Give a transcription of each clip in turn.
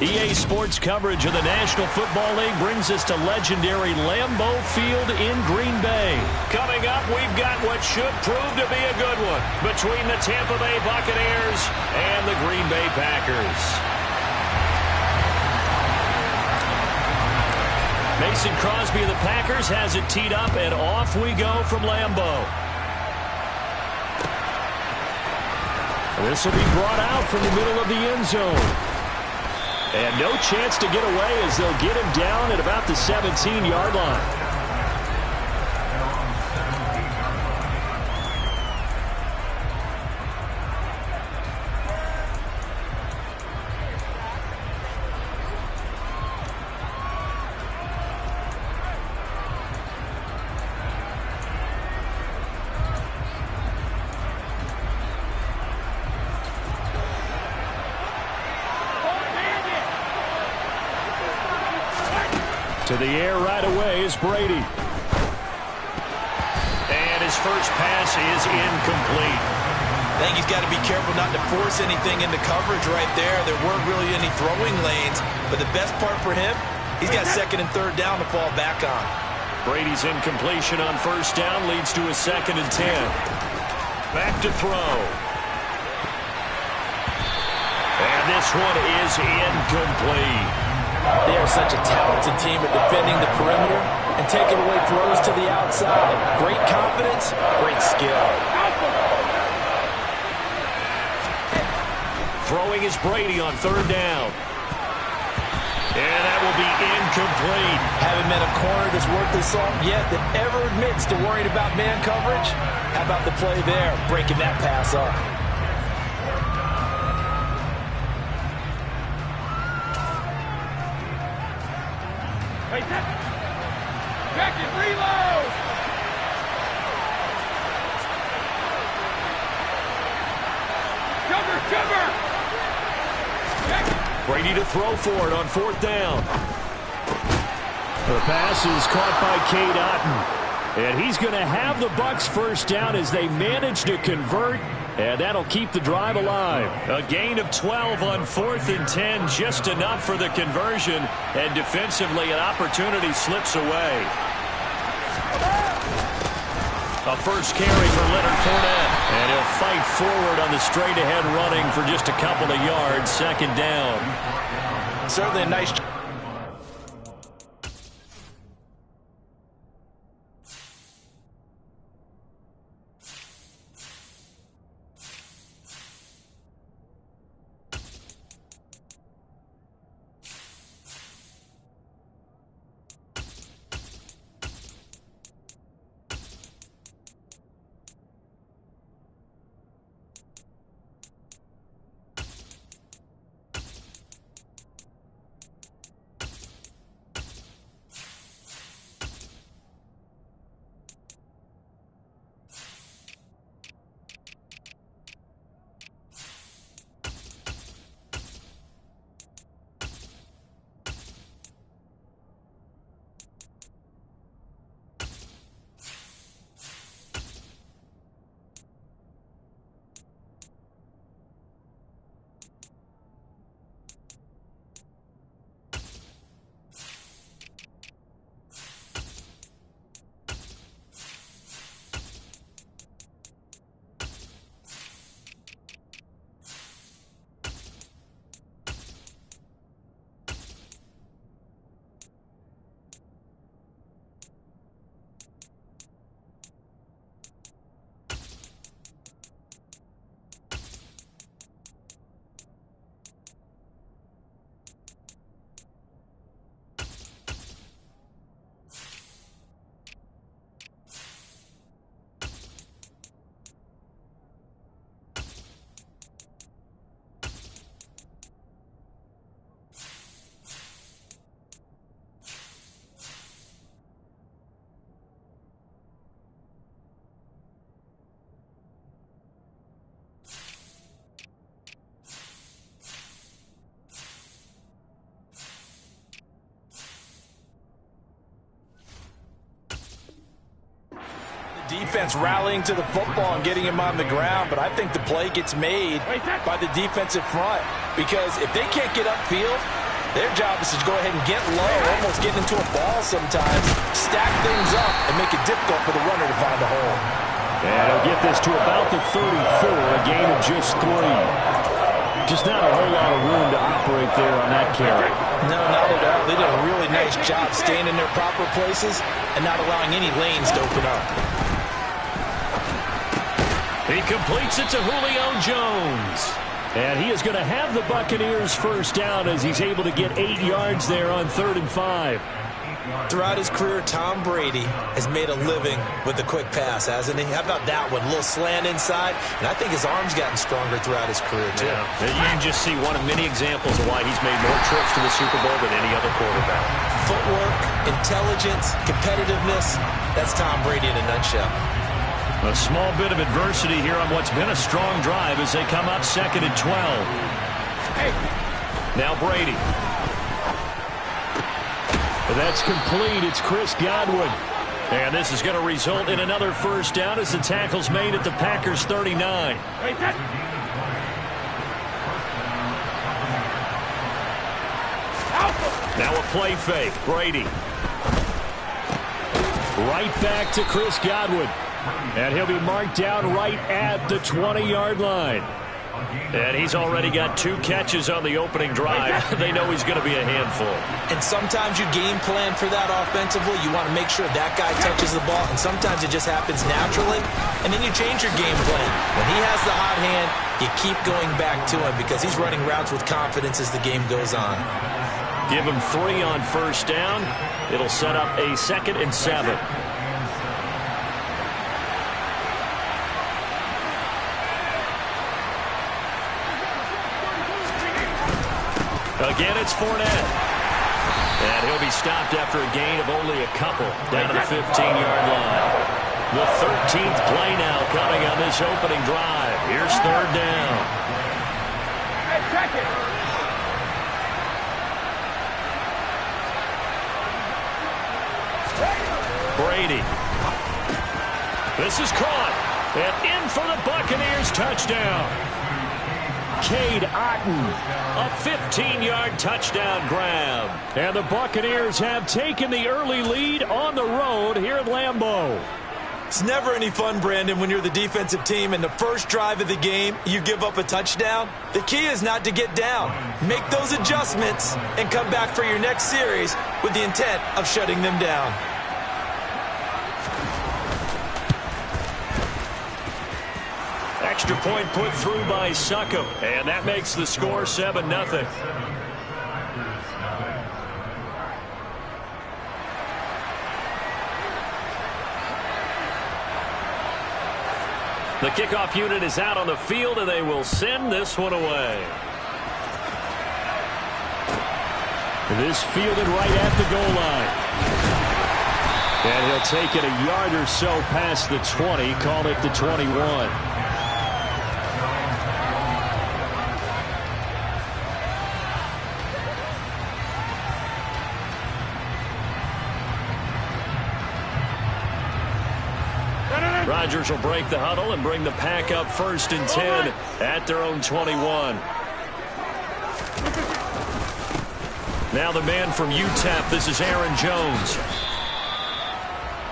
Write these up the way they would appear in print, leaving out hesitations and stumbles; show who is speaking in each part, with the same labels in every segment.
Speaker 1: EA Sports coverage of the National Football League brings us to legendary Lambeau Field in Green Bay. Coming up, we've got what should prove to be a good one between the Tampa Bay Buccaneers and the Green Bay Packers. Mason Crosby of the Packers has it teed up, and off we go from Lambeau. This will be brought out from the middle of the end zone. And no chance to get away as they'll get him down at about the 17-yard line. To the air right away is Brady. And his first pass is incomplete.
Speaker 2: I think he's got to be careful not to force anything into coverage right there. There weren't really any throwing lanes, but the best part for him, he's got second and third down to fall back on.
Speaker 1: Brady's incompletion on first down leads to a 2nd and 10. Back to throw. And this one is incomplete.
Speaker 2: They are such a talented team at defending the perimeter and taking away throws to the outside. Great confidence, great skill.
Speaker 1: Throwing is Brady on third down. And that will be incomplete.
Speaker 2: Haven't met a corner that's worth his salt yet that ever admits to worrying about man coverage. How about the play there, breaking that pass up?
Speaker 3: Check it, reload! Cover!
Speaker 1: Brady to throw for it on fourth down. The pass is caught by Cade Otton. And he's going to have the Bucs first down as they manage to convert. And that'll keep the drive alive. A gain of 12 on 4th and 10, just enough for the conversion. And defensively, an opportunity slips away. A first carry for Leonard Fournette. And he'll fight forward on the straight-ahead running for just a couple of yards. 2nd down.
Speaker 2: Certainly a nice... defense rallying to the football and getting him on the ground, but I think the play gets made by the defensive front, because if they can't get upfield, their job is to go ahead and get low, almost get into a ball sometimes, stack things up, and make it difficult for the runner to find a hole.
Speaker 1: And he'll get this to about the 34, a gain of just 3. Just not a whole lot of room to operate there on that carry.
Speaker 2: No, not at all. They did a really nice job staying in their proper places and not allowing any lanes to open up.
Speaker 1: He completes it to Julio Jones. And he is going to have the Buccaneers first down as he's able to get 8 yards there on 3rd and 5.
Speaker 2: Throughout his career, Tom Brady has made a living with the quick pass, hasn't he? How about that one? A little slant inside, and I think his arm's gotten stronger throughout his career, too.
Speaker 1: Yeah. You can just see one of many examples of why he's made more trips to the Super Bowl than any other quarterback.
Speaker 2: Footwork, intelligence, competitiveness, that's Tom Brady in a nutshell.
Speaker 1: A small bit of adversity here on what's been a strong drive as they come up 2nd and 12. Now Brady. That's complete. It's Chris Godwin. And this is going to result in another first down as the tackle's made at the Packers' 39. Now a play fake. Brady. Right back to Chris Godwin. And he'll be marked down right at the 20-yard line. And he's already got 2 catches on the opening drive. They know he's going to be a handful.
Speaker 2: And sometimes you game plan for that offensively. You want to make sure that guy touches the ball. And sometimes it just happens naturally. And then you change your game plan. When he has the hot hand, you keep going back to him because he's running routes with confidence as the game goes on.
Speaker 1: Give him 3 on first down. It'll set up a 2nd and 7. Again, it's Fournette. And he'll be stopped after a gain of only a couple down to the 15-yard line. The 13th play now coming on this opening drive. Here's 3rd down. Brady. This is caught. And in for the Buccaneers touchdown. Cade Otton, a 15-yard touchdown grab. And the Buccaneers have taken the early lead on the road here at Lambeau.
Speaker 2: It's never any fun, Brandon, when you're the defensive team and the first drive of the game, you give up a touchdown. The key is not to get down. Make those adjustments and come back for your next series with the intent of shutting them down.
Speaker 1: Extra point put through by Succop, and that makes the score 7-0. The kickoff unit is out on the field, and they will send this one away. This fielded right at the goal line. And he'll take it a yard or so past the 20, call it the 21. Rodgers will break the huddle and bring the pack up 1st and 10 at their own 21. Now the man from UTEP, this is Aaron Jones.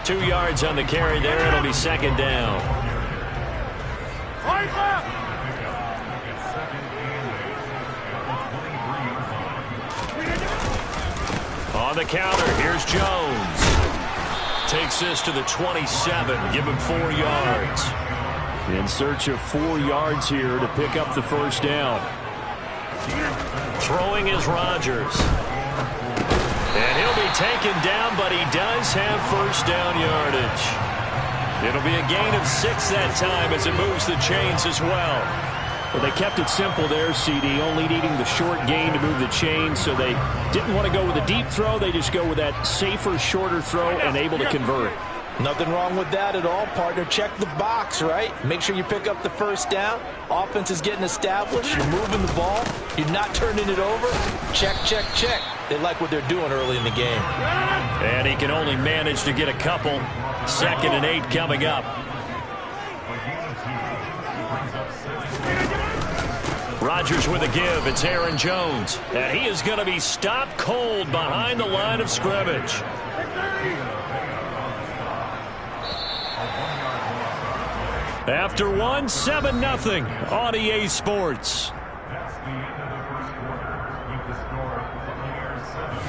Speaker 1: 2 yards on the carry there. It'll be 2nd down. On the counter, here's Jones. Takes this to the 27. Give him 4 yards. In search of 4 yards here to pick up the first down. Throwing is Rodgers. And he'll be taken down, but he does have first down yardage. It'll be a gain of 6 that time as it moves the chains as well. Well, they kept it simple there, CD, only needing the short gain to move the chains, so they didn't want to go with a deep throw. They just go with that safer, shorter throw and able to convert.
Speaker 2: Nothing wrong with that at all, partner. Check the box, right? Make sure you pick up the first down. Offense is getting established. You're moving the ball. You're not turning it over. Check, check, check. They like what they're doing early in the game.
Speaker 1: And he can only manage to get a couple. 2nd and 8 coming up. Rodgers with a give. It's Aaron Jones. And he is going to be stopped cold behind the line of scrimmage. After 7-0 on EA Sports.
Speaker 4: That's the end of the first quarter. Keep the score. Buccaneers 7.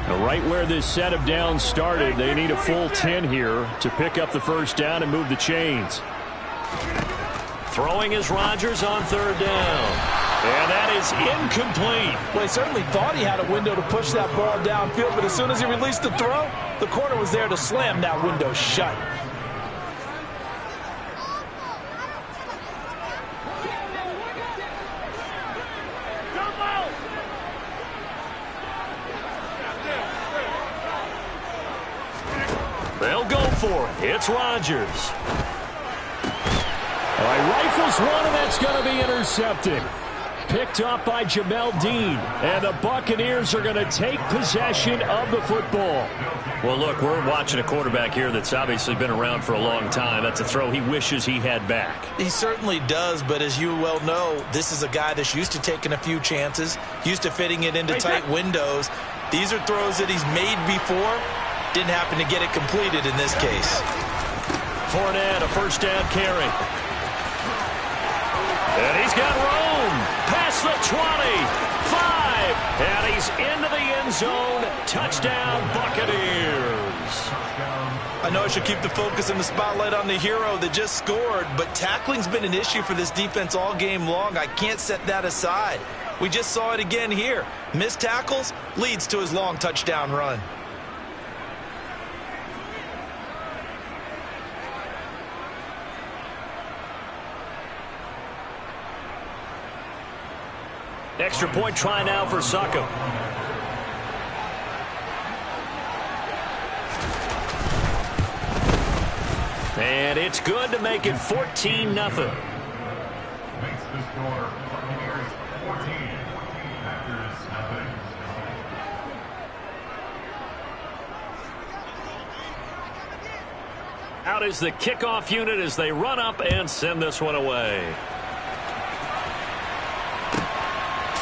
Speaker 1: Right where this set of downs started, they need a full 10 here to pick up the first down and move the chains. Throwing is Rodgers on 3rd down. And that is incomplete.
Speaker 2: Well, he certainly thought he had a window to push that ball downfield, but as soon as he released the throw, the corner was there to slam that window shut.
Speaker 1: They'll go for it. It's Rodgers. All right, rifles one, and that's going to be intercepted. Picked up by Jamel Dean. And the Buccaneers are going to take possession of the football. Well, look, we're watching a quarterback here that's obviously been around for a long time. That's a throw he wishes he had back.
Speaker 2: He certainly does, but as you well know, this is a guy that's used to taking a few chances, used to fitting it into tight windows. These are throws that he's made before. Didn't happen to get it completed in this case.
Speaker 1: Fournette, a first down carry. And he's got room. Past the 20. 5. And he's into the end zone. Touchdown, Buccaneers.
Speaker 2: I know I should keep the focus and the spotlight on the hero that just scored, but tackling's been an issue for this defense all game long. I can't set that aside. We just saw it again here. Missed tackles leads to his long touchdown run.
Speaker 1: Extra point try now for Sacco. And it's good to make it 14-0.
Speaker 4: Makes the score. Buccaneers 14. Packers nothing.
Speaker 1: Out is the kickoff unit as they run up and send this one away.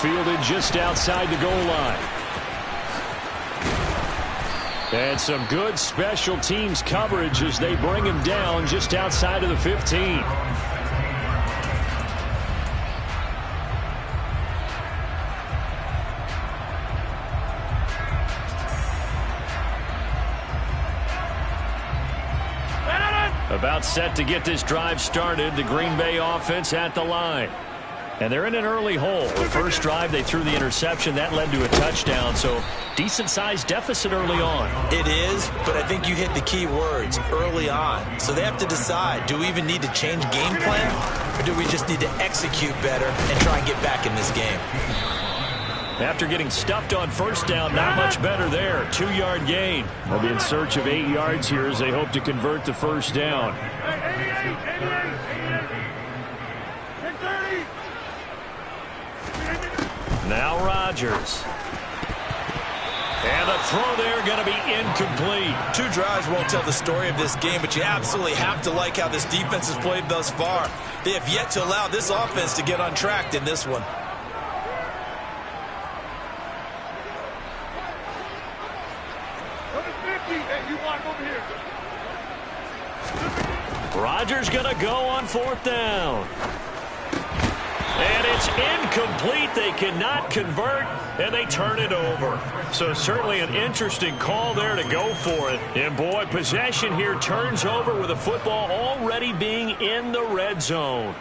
Speaker 1: Fielded just outside the goal line. And some good special teams coverage as they bring him down just outside of the 15. About set to get this drive started. The Green Bay offense at the line. And they're in an early hole. The first drive, they threw the interception. That led to a touchdown, so decent-sized deficit early on.
Speaker 2: It is, but I think you hit the key words, early on. So they have to decide, do we even need to change game plan, or do we just need to execute better and try and get back in this game?
Speaker 1: After getting stuffed on first down, not much better there. 2-yard gain. They'll be in search of 8 yards here as they hope to convert the first down. Now Rodgers. And the throw there going to be incomplete.
Speaker 2: 2 drives won't tell the story of this game, but you absolutely have to like how this defense has played thus far. They have yet to allow this offense to get untracked in this one.
Speaker 1: Rodgers going to go on 4th down. And it's incomplete. They cannot convert, and they turn it over. So certainly an interesting call there to go for it. And, boy, possession here turns over with the football already being in the red zone.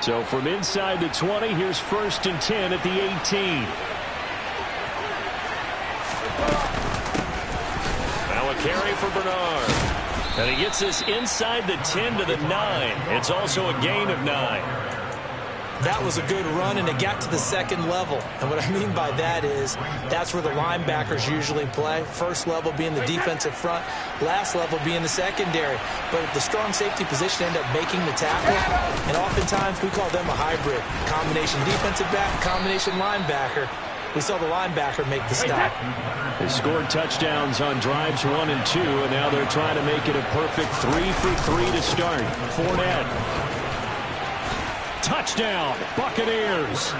Speaker 1: So from inside the 20, here's 1st and 10 at the 18. Now a carry for Bernard. And he gets this inside the 10 to the 9. It's also a gain of 9.
Speaker 2: That was a good run, and it got to the second level. And what I mean by that is that's where the linebackers usually play. First level being the defensive front, last level being the secondary. But the strong safety position ended up making the tackle, and oftentimes we call them a hybrid. Combination defensive back, combination linebacker. We saw the linebacker make the stop.
Speaker 1: They scored touchdowns on drives 1 and 2, and now they're trying to make it a perfect 3 for 3 to start. Fournette. Touchdown, Buccaneers.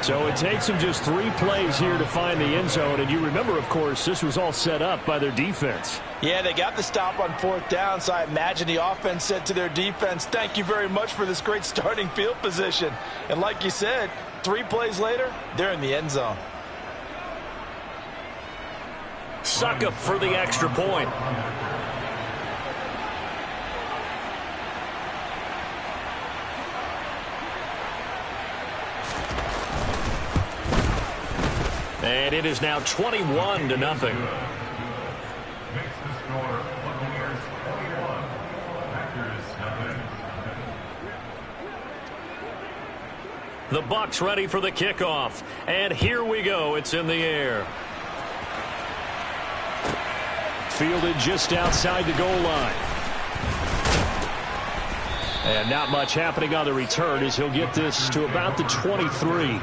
Speaker 1: So it takes them just 3 plays here to find the end zone. And you remember, of course, this was all set up by their defense.
Speaker 2: Yeah, they got the stop on 4th down, so I imagine the offense said to their defense, thank you very much for this great starting field position. And like you said, 3 plays later, they're in the end zone.
Speaker 1: Suck up for the extra point. And it is now 21-0.
Speaker 4: Makes the score Buccaneers 21, Packers 0.
Speaker 1: The Bucs ready for the kickoff. And here we go. It's in the air. Fielded just outside the goal line. And not much happening on the return as he'll get this to about the 23.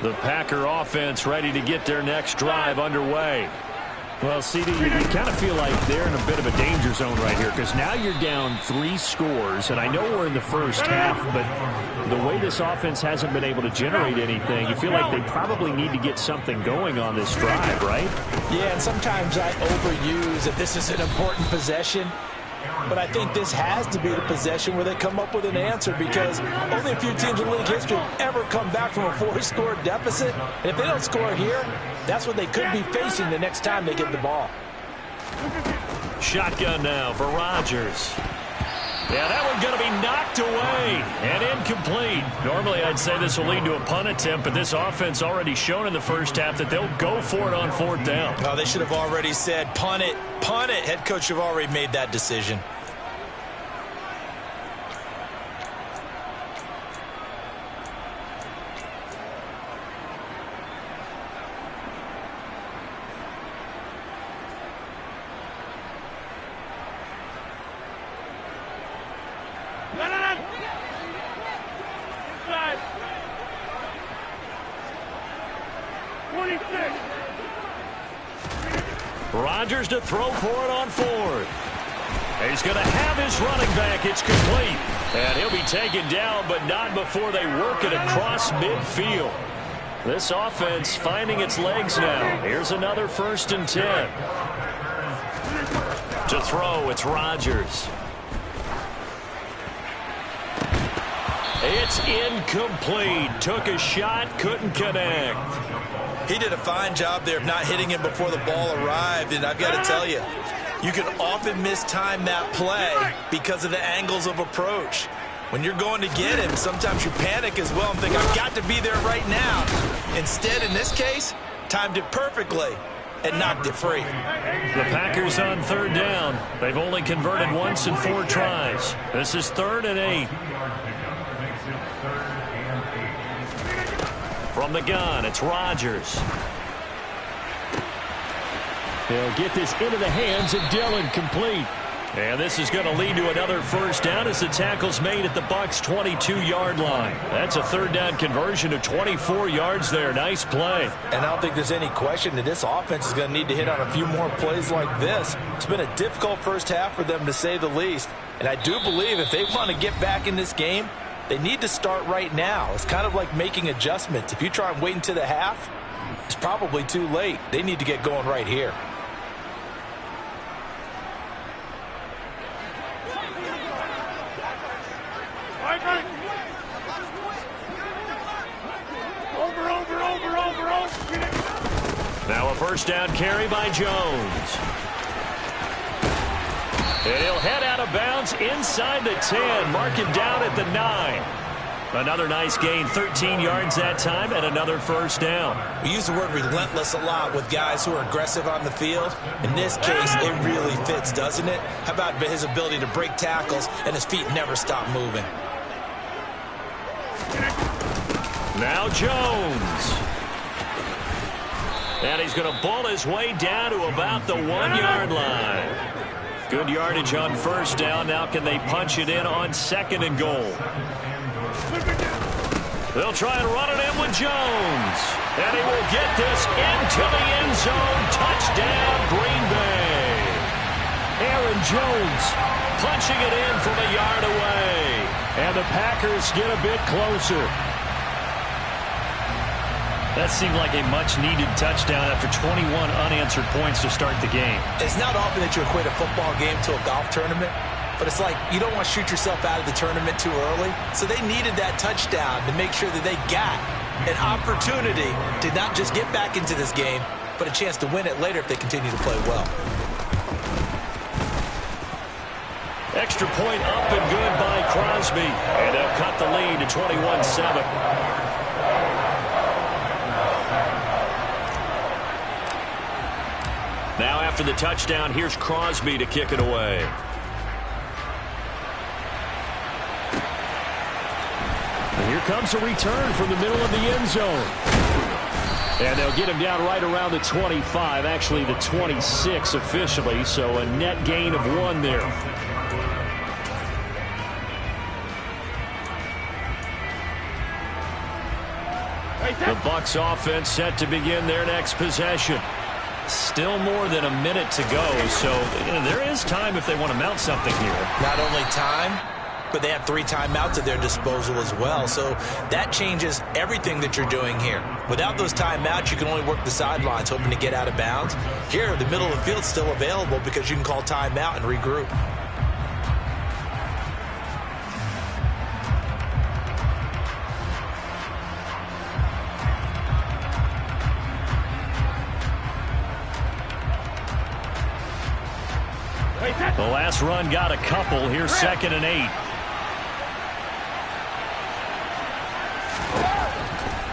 Speaker 1: The Packer offense ready to get their next drive underway. Well, CD, you kind of feel like they're in a bit of a danger zone right here because now you're down 3 scores, and I know we're in the first half, but the way this offense hasn't been able to generate anything, you feel like they probably need to get something going on this drive, right?
Speaker 2: Yeah, and sometimes I overuse that this is an important possession. But I think this has to be the possession where they come up with an answer because only a few teams in league history have ever come back from a 4-score deficit. And if they don't score here, that's what they could be facing the next time they get the ball.
Speaker 1: Shotgun now for Rodgers. Yeah, that one's going to be knocked away and incomplete. Normally, I'd say this will lead to a punt attempt, but this offense already shown in the first half that they'll go for it on 4th down.
Speaker 2: Oh, they should have already said, punt it, punt it. Head coach should have already made that decision.
Speaker 1: Rodgers to throw for it on 4th. He's going to have his running back. It's complete. And he'll be taken down, but not before they work it across midfield. This offense finding its legs now. Here's another 1st and 10. To throw, it's Rodgers. It's incomplete. Took a shot, couldn't connect.
Speaker 2: He did a fine job there of not hitting him before the ball arrived, and I've got to tell you, you can often mistime that play because of the angles of approach. When you're going to get him, sometimes you panic as well and think, I've got to be there right now. Instead, in this case, timed it perfectly and knocked it free.
Speaker 1: The Packers on 3rd down. They've only converted once in 4 tries. This is 3rd and 8. From the gun, it's Rodgers. He'll get this into the hands of Dillon, complete. And this is going to lead to another 1st down as the tackle's made at the Bucs' 22-yard line. That's a 3rd down conversion of 24 yards there. Nice play.
Speaker 2: And I don't think there's any question that this offense is going to need to hit on a few more plays like this. It's been a difficult first half for them, to say the least. And I do believe if they want to get back in this game, they need to start right now. It's kind of like making adjustments. If you try and wait until the half, it's probably too late. They need to get going right here.
Speaker 1: Now a 1st down carry by Jones. And he'll head out of bounds inside the 10. Mark him down at the 9. Another nice gain, 13 yards that time, and another first down.
Speaker 2: We use the word relentless a lot with guys who are aggressive on the field. In this case, it really fits, doesn't it? How about his ability to break tackles and his feet never stop moving?
Speaker 1: Now Jones. And he's going to ball his way down to about the 1-yard line. Good yardage on first down. Now can they punch it in on 2nd and goal? They'll try and run it in with Jones. And he will get this into the end zone. Touchdown, Green Bay. Aaron Jones punching it in from a yard away. And the Packers get a bit closer. That seemed like a much-needed touchdown after 21 unanswered points to start the game.
Speaker 2: It's not often that you equate a football game to a golf tournament, but it's like you don't want to shoot yourself out of the tournament too early. So they needed that touchdown to make sure that they got an opportunity to not just get back into this game, but a chance to win it later if they continue to play well.
Speaker 1: Extra point up and good by Crosby. And they'll cut the lead to 21-7. Now after the touchdown, here's Crosby to kick it away. And here comes a return from the middle of the end zone. And they'll get him down right around the 25, actually the 26 officially, so a net gain of 1 there. The Bucs offense set to begin their next possession. Still more than a minute to go, so there is time if they want to mount something here.
Speaker 2: Not only time, but they have 3 timeouts at their disposal as well, so that changes everything that you're doing here. Without those timeouts, you can only work the sidelines, hoping to get out of bounds. Here, the middle of the field's still available because you can call timeout and regroup.
Speaker 1: The last run got a couple. Here's 2nd and 8.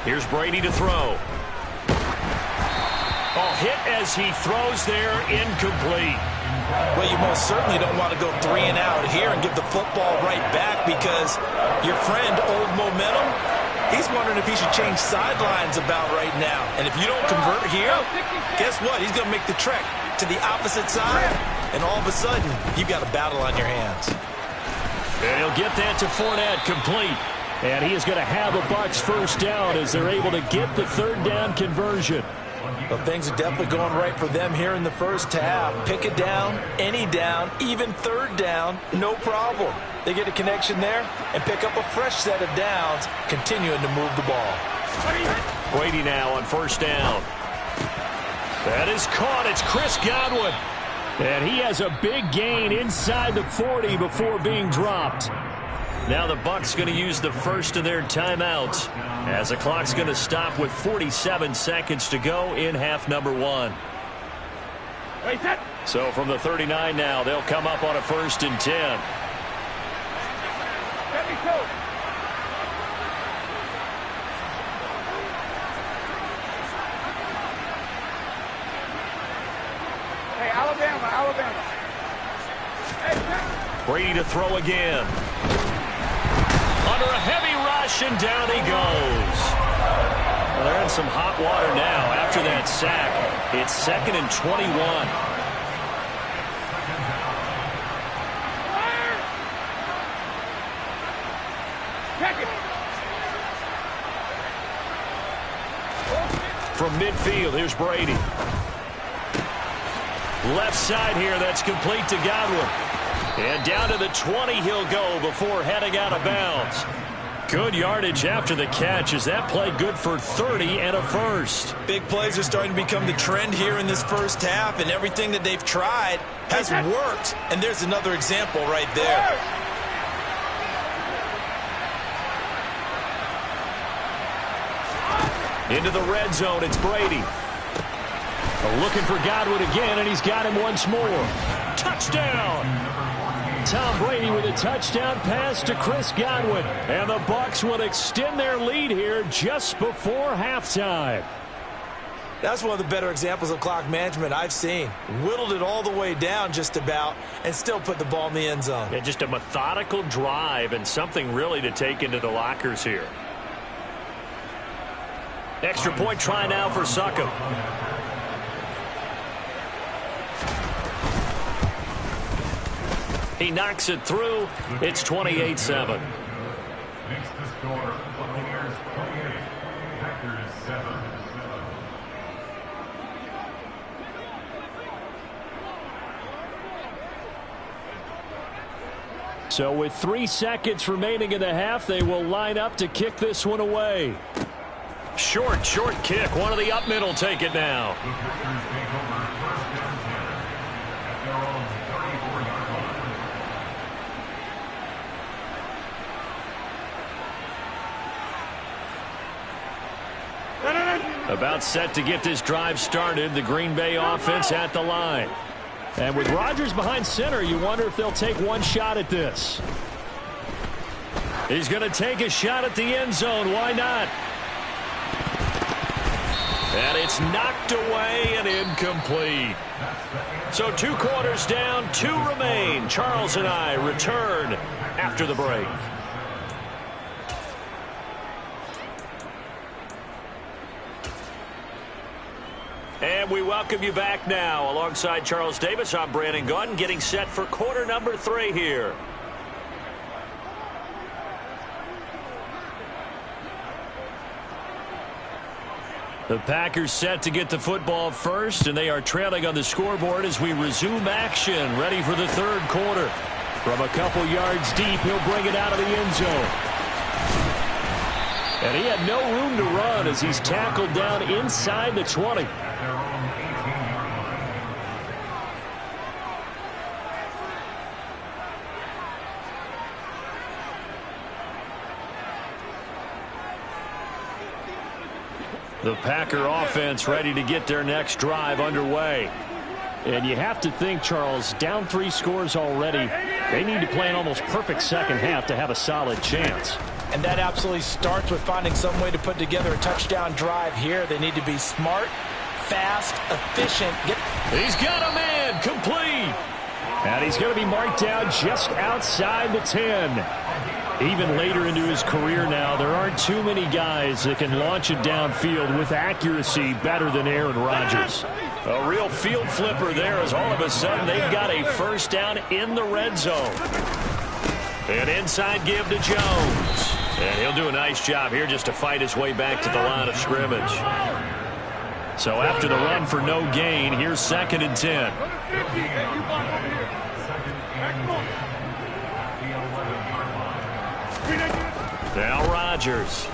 Speaker 1: Here's Brady to throw. Oh, hit as he throws there, incomplete.
Speaker 2: Well, you most certainly don't want to go 3 and out here and give the football right back because your friend, Old Momentum, he's wondering if he should change sidelines about right now. And if you don't convert here, guess what? He's going to make the trek to the opposite side, and all of a sudden, you've got a battle on your hands.
Speaker 1: And he'll get that to Fournette, complete. And he is going to have a Bucs first down as they're able to get the 3rd down conversion.
Speaker 2: Well, things are definitely going right for them here in the first half. Pick it down, any down, even 3rd down, no problem. They get a connection there and pick up a fresh set of downs, continuing to move the ball.
Speaker 1: Brady now on first down. That is caught. It's Chris Godwin. And he has a big gain inside the 40 before being dropped. Now the Bucs going to use the first of their timeouts as the clock's going to stop with 47 seconds to go in half number 1. So from the 39 now, they'll come up on a 1st and 10.
Speaker 3: Alabama.
Speaker 1: Brady to throw again. Under a heavy rush, and down he goes. Well, they're in some hot water now after that sack. It's 2nd and 21. From midfield, here's Brady. Left side here, that's complete to Godwin. And down to the 20 he'll go before heading out of bounds. Good yardage after the catch. Is that play good for 30 and a first?
Speaker 2: Big plays are starting to become the trend here in this first half, and everything that they've tried has worked. And there's another example right there.
Speaker 1: Into the red zone, it's Brady. Looking for Godwin again, and he's got him once more. Touchdown! Tom Brady with a touchdown pass to Chris Godwin. And the Bucs will extend their lead here just before halftime.
Speaker 2: That's one of the better examples of clock management I've seen. Whittled it all the way down just about and still put the ball in the end zone.
Speaker 1: Yeah, just a methodical drive and something really to take into the lockers here. Extra point try now for Succop. He knocks it through. It's 28-7.
Speaker 4: Makes the score, Buccaneers 28, Packers 7.
Speaker 1: So with 3 seconds remaining in the half, they will line up to kick this one away. Short kick. One of the up middle take it now.
Speaker 4: The Packers take over first and 10 at their own 34-yard line.
Speaker 1: About set to get this drive started. The Green Bay offense at the line. And with Rodgers behind center, you wonder if they'll take one shot at this. He's going to take a shot at the end zone. Why not? And it's knocked away and incomplete. So 2 quarters down, 2 remain. Charles and I return after the break. And we welcome you back now. Alongside Charles Davis, I'm Brandon Gaudin, getting set for quarter number 3 here. The Packers set to get the football first, and they are trailing on the scoreboard as we resume action, ready for the 3rd quarter. From a couple yards deep, he'll bring it out of the end zone. And he had no room to run as he's tackled down inside the 20. The Packer offense ready to get their next drive underway. And you have to think, Charles, down 3 scores already. They need to play an almost perfect second half to have a solid chance.
Speaker 2: And that absolutely starts with finding some way to put together a touchdown drive here. They need to be smart, fast, efficient.
Speaker 1: He's got a man, complete. And he's going to be marked down just outside the 10. Even later into his career now, there aren't too many guys that can launch it downfield with accuracy better than Aaron Rodgers. A real field flipper there as all of a sudden they've got a first down in the red zone. An inside give to Jones. And he'll do a nice job here just to fight his way back to the line of scrimmage. So after the run for no gain, here's 2nd and 10. Now Rodgers.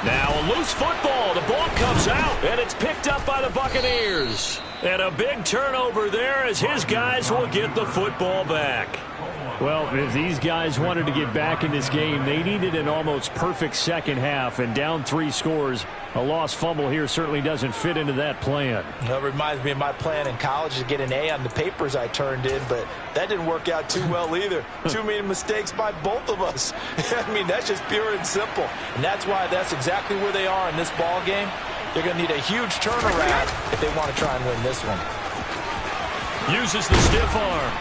Speaker 1: Now a loose football. The ball comes out, and it's picked up by the Buccaneers. And a big turnover there as his guys will get the football back. Well, if these guys wanted to get back in this game, they needed an almost perfect second half, and down 3 scores. A lost fumble here certainly doesn't fit into that plan.
Speaker 2: That reminds me of my plan in college to get an A on the papers I turned in, but that didn't work out too well either. Too many mistakes by both of us. I mean, that's just pure and simple. And that's why that's exactly where they are in this ball game. They're going to need a huge turnaround if they want to try and win this one.
Speaker 1: Uses the stiff arm.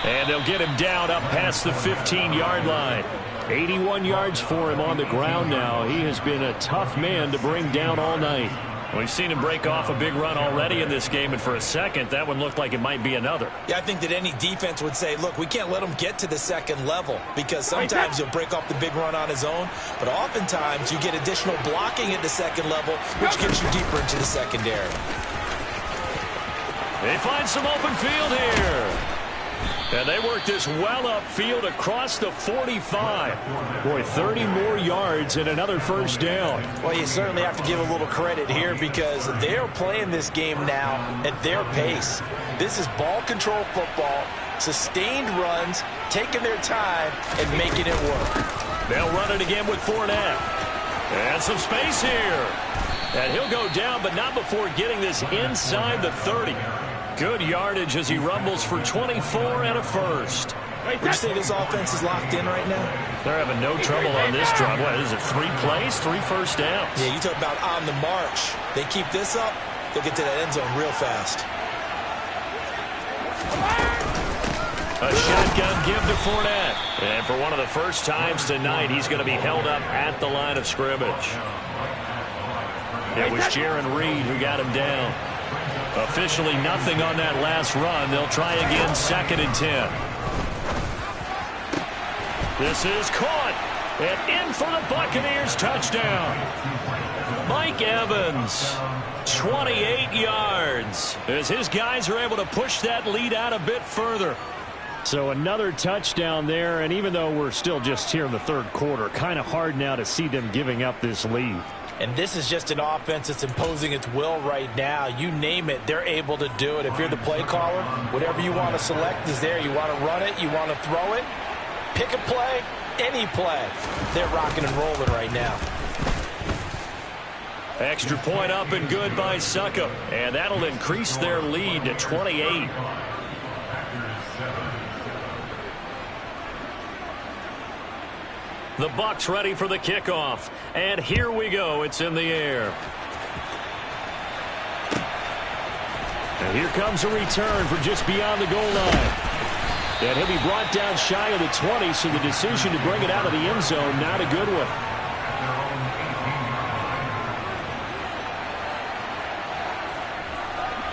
Speaker 1: And they'll get him down up past the 15-yard line. 81 yards for him on the ground now. He has been a tough man to bring down all night. We've seen him break off a big run already in this game, and for a second, that one looked like it might be another.
Speaker 2: Yeah, I think that any defense would say, look, we can't let him get to the second level, because sometimes he'll break off the big run on his own, but oftentimes you get additional blocking at the second level, which gets you deeper into the secondary.
Speaker 1: They find some open field here. And they work this well upfield across the 45. Boy, 30 more yards and another first down.
Speaker 2: Well, you certainly have to give a little credit here because they're playing this game now at their pace. This is ball control football, sustained runs, taking their time, and making it work.
Speaker 1: They'll run it again with Fournette. And some space here. And he'll go down, but not before getting this inside the 30. Good yardage as he rumbles for 24 and a first.
Speaker 2: Would you say this offense is locked in right now?
Speaker 1: They're having no trouble on this drive. What is it, 3 plays, 3 first downs?
Speaker 2: Yeah, you talk about on the march. They keep this up, they'll get to that end zone real fast.
Speaker 1: A shotgun give to Fournette. And for one of the first times tonight, he's going to be held up at the line of scrimmage. It was Jaron Reed who got him down. Officially nothing on that last run. They'll try again, 2nd and 10. This is caught. And in for the Buccaneers touchdown. Mike Evans, 28 yards, as his guys are able to push that lead out a bit further. So another touchdown there, and even though we're still just here in the third quarter, kind of hard now to see them giving up this lead.
Speaker 2: And this is just an offense that's imposing its will right now. You name it, they're able to do it. If you're the play caller, whatever you want to select is there. You want to run it, you want to throw it, pick a play, any play. They're rocking and rolling right now.
Speaker 1: Extra point up and good by Suckup, and that'll increase their lead to 28. The Bucs ready for the kickoff, and here we go. It's in the air. And here comes a return for just beyond the goal line. And he'll be brought down shy of the 20, so the decision to bring it out of the end zone, not a good one.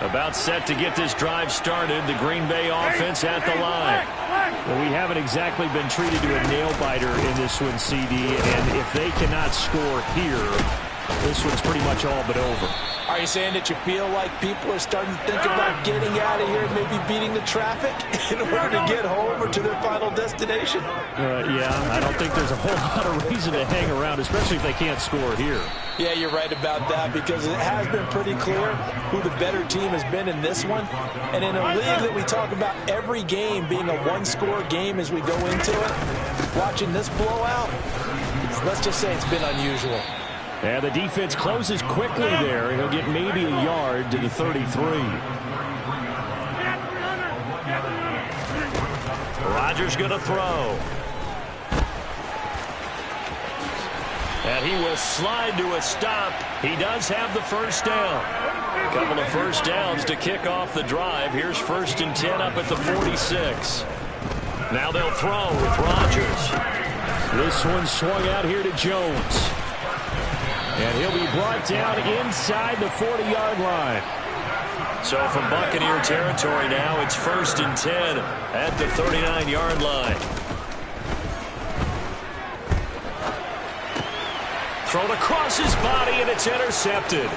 Speaker 1: About set to get this drive started. The Green Bay offense at the line. Well, we haven't exactly been treated to a nail-biter in this one, CD, and if they cannot score here, this one's pretty much all but over.
Speaker 2: Are you saying that you feel like people are starting to think about getting out of here and maybe beating the traffic in order to get home or to their final destination?
Speaker 1: Yeah, I don't think there's a whole lot of reason to hang around, especially if they can't score here.
Speaker 2: Yeah, you're right about that, because it has been pretty clear who the better team has been in this one. And in a league that we talk about every game being a one-score game as we go into it, watching this blowout, let's just say it's been unusual.
Speaker 1: And the defense closes quickly there. He'll get maybe a yard to the 33. Rodgers going to throw. And he will slide to a stop. He does have the first down. A couple of first downs to kick off the drive. Here's 1st and 10 up at the 46. Now they'll throw with Rodgers. This one swung out here to Jones. And he'll be brought down inside the 40-yard line. So from Buccaneer territory now, it's 1st and 10 at the 39-yard line. Thrown across his body, and it's intercepted.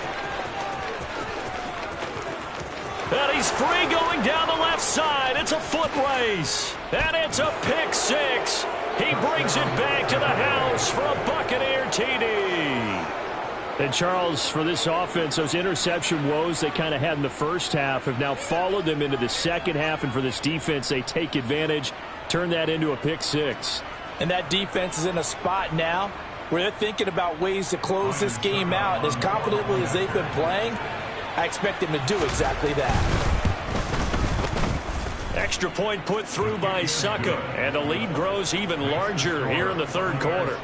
Speaker 1: And he's free going down the left side. It's a foot race. And it's a pick six. He brings it back to the house for a Buccaneer TD. And, Charles, for this offense, those interception woes they kind of had in the first half have now followed them into the second half. And for this defense, they take advantage, turn that into a pick six.
Speaker 2: And that defense is in a spot now where they're thinking about ways to close this game out. And as confidently as they've been playing, I expect them to do exactly that.
Speaker 1: Extra point put through by Suckup. And the lead grows even larger here in the third quarter.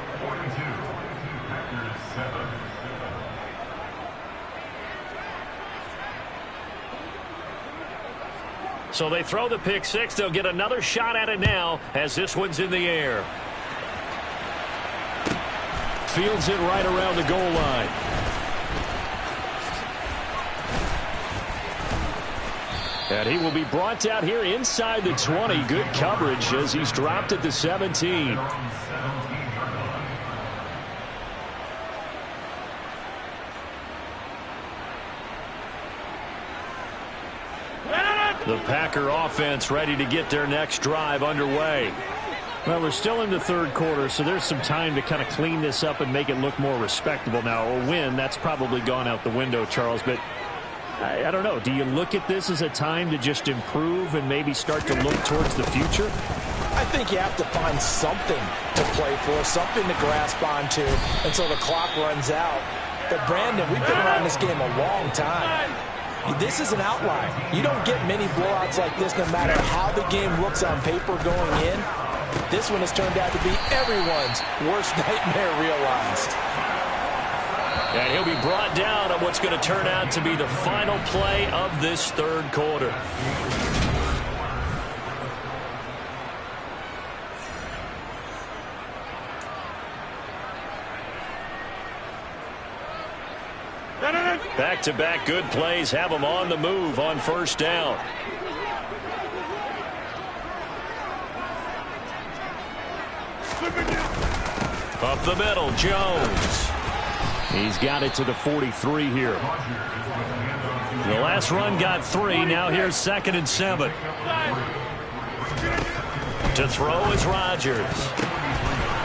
Speaker 1: So they throw the pick six. They'll get another shot at it now as this one's in the air. Fields it right around the goal line. And he will be brought down here inside the 20. Good coverage as he's dropped at the 17. The Packer offense ready to get their next drive underway. Well, we're still in the third quarter, so there's some time to kind of clean this up and make it look more respectable. Now, a win, that's probably gone out the window, Charles, but I don't know. Do you look at this as a time to just improve and maybe start to look towards the future?
Speaker 2: I think you have to find something to play for, something to grasp onto until the clock runs out. But, Brandon, we've been around this game a long time. This is an outlier. You don't get many blowouts like this no matter how the game looks on paper going in. This one has turned out to be everyone's worst nightmare realized.
Speaker 1: And he'll be brought down at what's going to turn out to be the final play of this third quarter. Back-to-back good plays have them on the move on first down. Up the middle, Jones. He's got it to the 43 here. The last run got 3. Now here's 2nd and 7. To throw is Rodgers.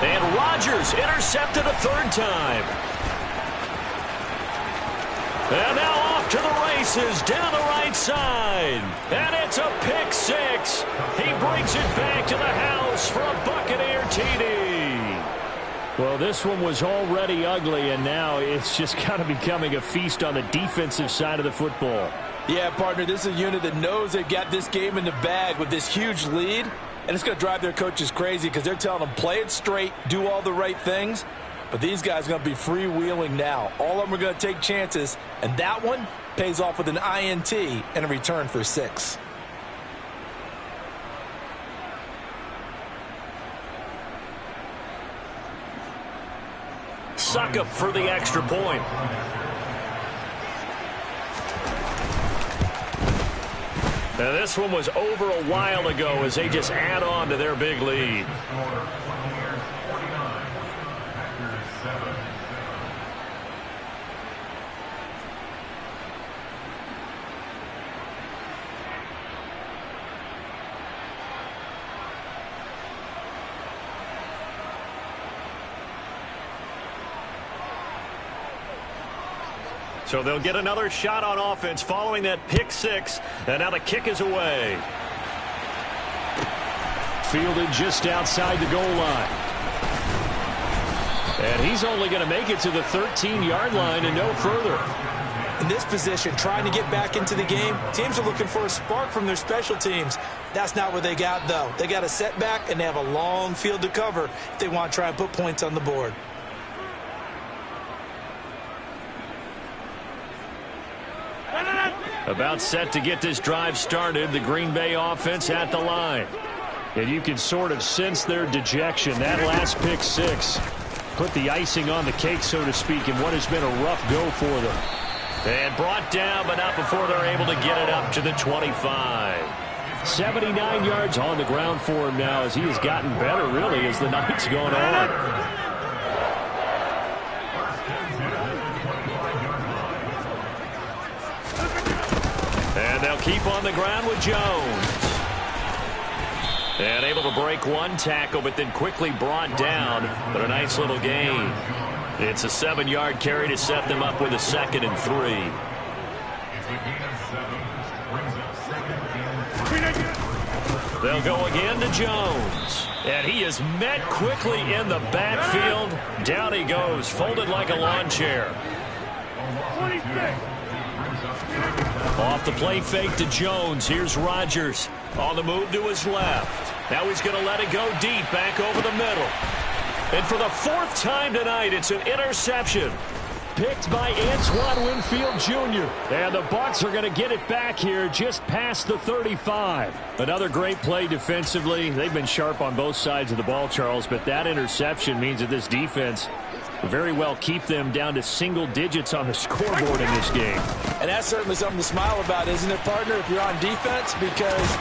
Speaker 1: And Rodgers intercepted a 3rd time. And now off to the races down the right side. And it's a pick 6. He brings it back to the house for a Buccaneer TD. Well, this one was already ugly, and now it's just kind of becoming a feast on the defensive side of the football.
Speaker 2: Yeah, partner, this is a unit that knows they've got this game in the bag with this huge lead, and it's going to drive their coaches crazy because they're telling them play it straight, do all the right things. But these guys are going to be freewheeling now. All of them are going to take chances, and that one pays off with an INT and a return for 6.
Speaker 1: Suck up for the extra point. Now this one was over a while ago as they just add on to their big lead. So they'll get another shot on offense following that pick 6. And now the kick is away. Fielded just outside the goal line. And he's only going to make it to the 13-yard line and no further.
Speaker 2: In this position, trying to get back into the game, teams are looking for a spark from their special teams. That's not what they got, though. They got a setback, and they have a long field to cover if they want to try and put points on the board.
Speaker 1: About set to get this drive started, the Green Bay offense at the line. And you can sort of sense their dejection. That last pick 6 put the icing on the cake, so to speak, in what has been a rough go for them. And brought down, but not before they're able to get it up to the 25. 79 yards on the ground for him now as he has gotten better, really, as the night's gone on. And they'll keep on the ground with Jones. And able to break one tackle, but then quickly brought down. But a nice little gain. It's a 7-yard carry to set them up with a 2nd and 3. They'll go again to Jones. And he is met quickly in the backfield. Down he goes, folded like a lawn chair.
Speaker 3: 26.
Speaker 1: Off the play fake to Jones. Here's Rodgers on the move to his left. Now he's going to let it go deep back over the middle. And for the 4th time tonight, it's an interception. Picked by Antoine Winfield Jr. And the Bucs are going to get it back here just past the 35. Another great play defensively. They've been sharp on both sides of the ball, Charles, but that interception means that this defense very well keep them down to single digits on the scoreboard in this game.
Speaker 2: And that's certainly something to smile about, isn't it, partner, if you're on defense? Because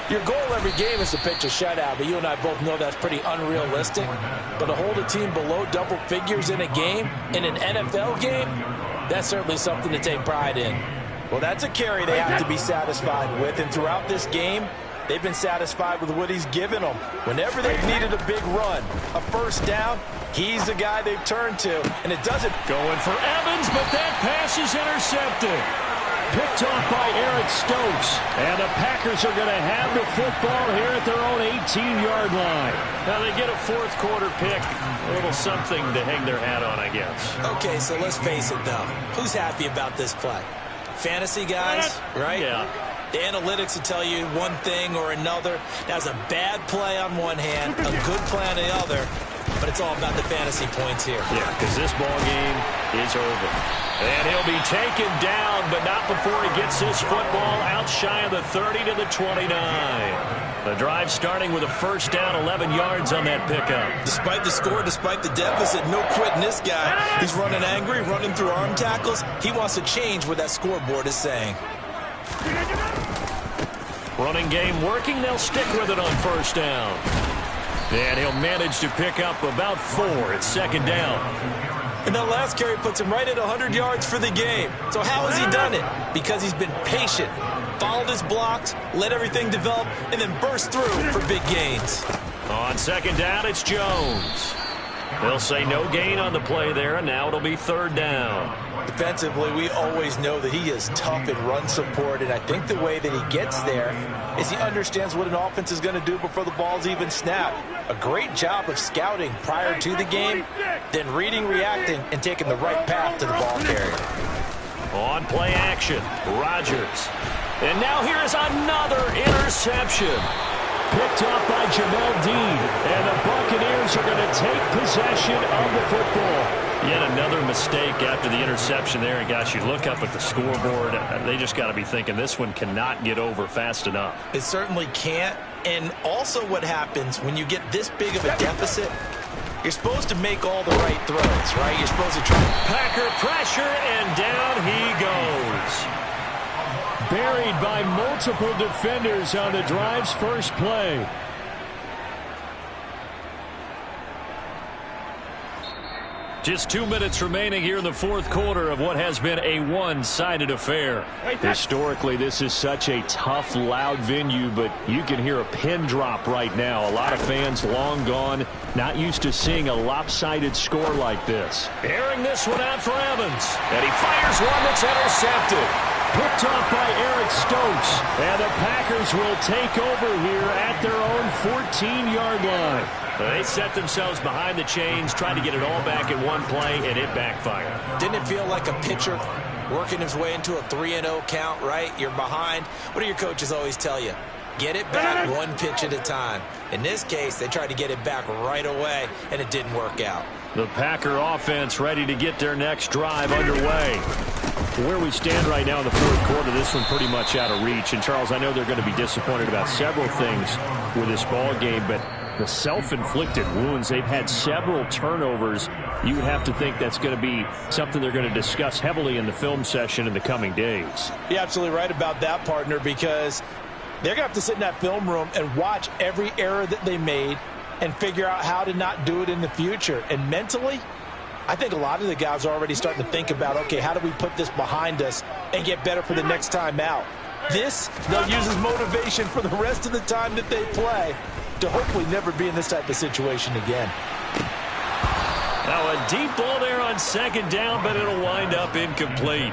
Speaker 2: your goal every game is to pitch a shutout, but you and I both know that's pretty unrealistic. But to hold a team below double figures in a game, in an NFL game, that's certainly something to take pride in. Well, that's a carry they have to be satisfied with, and throughout this game, they've been satisfied with what he's given them. Whenever they've needed a big run, a first down, he's the guy they've turned to, and it doesn't.
Speaker 1: Going for Evans, but that pass is intercepted. Picked off by Eric Stokes. And the Packers are going to have the football here at their own 18-yard line. Now they get a 4th quarter pick. A little something to hang their hat on, I guess.
Speaker 2: Okay, so let's face it, though. Who's happy about this play? fantasy guys, right?
Speaker 1: Yeah.
Speaker 2: The analytics will tell you one thing or another. That's a bad play on one hand, a good play on the other, but it's all about the fantasy points here.
Speaker 1: Yeah, because this ball game is over. And he'll be taken down, but not before he gets this football out shy of the 30 to the 29. The drive starting with a first down, 11 yards on that pickup.
Speaker 2: Despite the score, despite the deficit, no quitting this guy. He's running angry, running through arm tackles. He wants to change what that scoreboard is saying.
Speaker 1: Running game working. They'll stick with it on first down. And he'll manage to pick up about 4 at second down.
Speaker 2: And that last carry puts him right at 100 yards for the game. So how has he done it? Because he's been patient, followed his blocks, let everything develop, and then burst through for big gains.
Speaker 1: On second down, it's Jones. They'll say no gain on the play there, and now it'll be third down.
Speaker 2: Defensively, we always know that he is tough in run support, and I think the way that he gets there is he understands what an offense is going to do before the ball's even snapped. A great job of scouting prior to the game, then reading, reacting, and taking the right path to the ball carrier.
Speaker 1: On play action, Rodgers. And now here is another interception. Picked up by Jamel Dean, and the Buccaneers are going to take possession of the football. Yet another mistake after the interception there. And, gosh, you look up at the scoreboard, they just got to be thinking this one cannot get over fast enough.
Speaker 2: It certainly can't. And also what happens when you get this big of a deficit, you're supposed to make all the right throws, right? You're supposed to try.
Speaker 1: Packer pressure, and down he goes. Buried by multiple defenders on the drive's first play. Just 2 minutes remaining here in the fourth quarter of what has been a one-sided affair. Historically, this is such a tough, loud venue, but you can hear a pin drop right now. A lot of fans long gone, not used to seeing a lopsided score like this. Airing this one out for Evans, and he fires one that's intercepted. Picked off by Eric Stokes, and the Packers will take over here at their own 14-yard line. They set themselves behind the chains, trying to get it all back in one play, and it backfired.
Speaker 2: Didn't it feel like a pitcher working his way into a 3-0 count, right? You're behind. What do your coaches always tell you? Get it back one pitch at a time. In this case, they tried to get it back right away, and it didn't work out.
Speaker 1: The Packer offense ready to get their next drive underway. Where we stand right now in the fourth quarter, this one pretty much out of reach. And, Charles, I know they're going to be disappointed about several things with this ball game, but the self-inflicted wounds, they've had several turnovers. You would have to think that's going to be something they're going to discuss heavily in the film session in the coming days.
Speaker 2: You're absolutely right about that, partner, because they're going to have to sit in that film room and watch every error that they made and figure out how to not do it in the future. And mentally, I think a lot of the guys are already starting to think about, okay, how do we put this behind us and get better for the next time out? This, they'll use as motivation for the rest of the time that they play to hopefully never be in this type of situation again.
Speaker 1: Now a deep ball there on second down, but it'll wind up incomplete.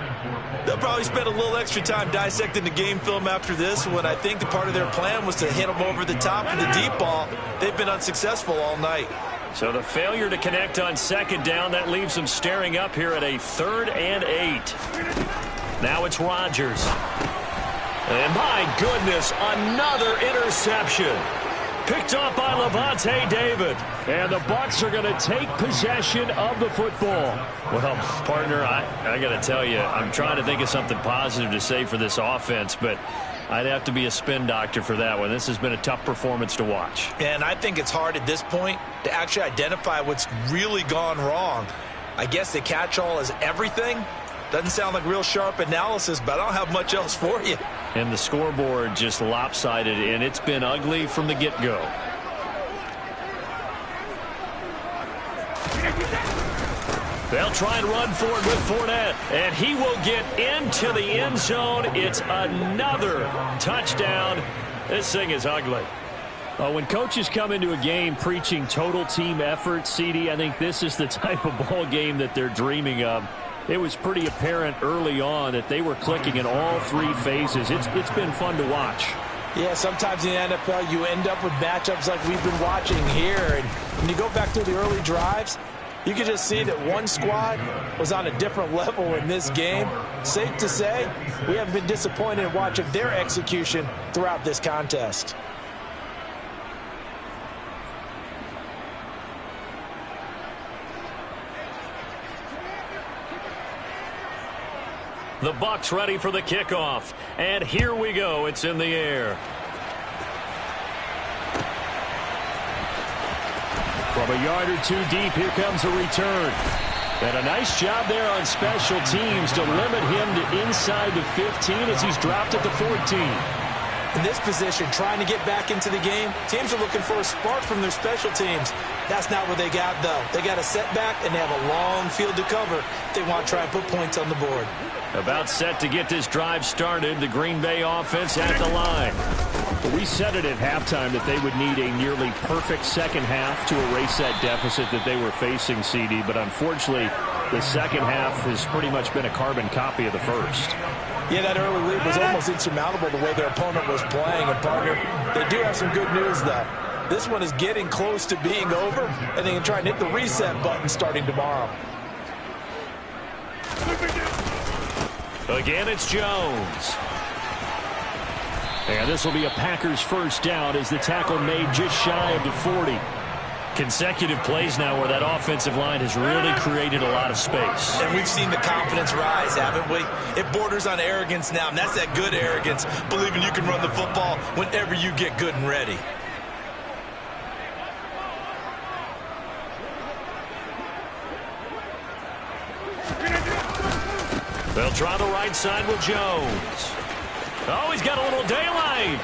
Speaker 2: They'll probably spend a little extra time dissecting the game film after this when I think the part of their plan was to hit them over the top for the deep ball. They've been unsuccessful all night.
Speaker 1: So the failure to connect on second down, that leaves them staring up here at a 3rd and 8. Now it's Rodgers. And my goodness, another interception. Picked off by Levante David. And the Bucs are going to take possession of the football. Well, partner, I got to tell you, I'm trying to think of something positive to say for this offense, but I'd have to be a spin doctor for that one. This has been a tough performance to watch.
Speaker 2: And I think it's hard at this point to actually identify what's really gone wrong. I guess the catch-all is everything. Doesn't sound like real sharp analysis, but I don't have much else for you.
Speaker 1: And the scoreboard just lopsided, and it's been ugly from the get-go. They'll try and run for it with Fournette, and he will get into the end zone. It's another touchdown. This thing is ugly. When coaches come into a game preaching total team effort, CD, I think this is the type of ball game that they're dreaming of. It was pretty apparent early on that they were clicking in all 3 phases. It's been fun to watch.
Speaker 2: Yeah, sometimes in the NFL you end up with matchups like we've been watching here. And when you go back to the early drives, You could just see that one squad was on a different level in this game. Safe to say, we have been disappointed in watching their execution throughout this contest.
Speaker 1: The Bucs ready for the kickoff. And here we go. It's in the air. From a yard or two deep, here comes a return. And a nice job there on special teams to limit him to inside the 15 as he's dropped at the 14.
Speaker 2: In this position, trying to get back into the game, teams are looking for a spark from their special teams. That's not what they got, though. They got a setback, and they have a long field to cover if they want to try and put points on the board.
Speaker 1: About set to get this drive started, the Green Bay offense at the line. We said it at halftime that they would need a nearly perfect second half to erase that deficit that they were facing, CD, but unfortunately, the second half has pretty much been a carbon copy of the first.
Speaker 2: Yeah, that early lead was almost insurmountable the way their opponent was playing. And, partner, they do have some good news, though. This one is getting close to being over, and they can try and hit the reset button starting tomorrow.
Speaker 1: Again, it's Jones. And this will be a Packers first down as the tackle made just shy of the 40. Consecutive plays now where that offensive line has really created a lot of space.
Speaker 2: And we've seen the confidence rise, haven't we? It borders on arrogance now, and that's that good arrogance, believing you can run the football whenever you get good and ready.
Speaker 1: They'll try the right side with Jones. Oh, he's got a little daylight.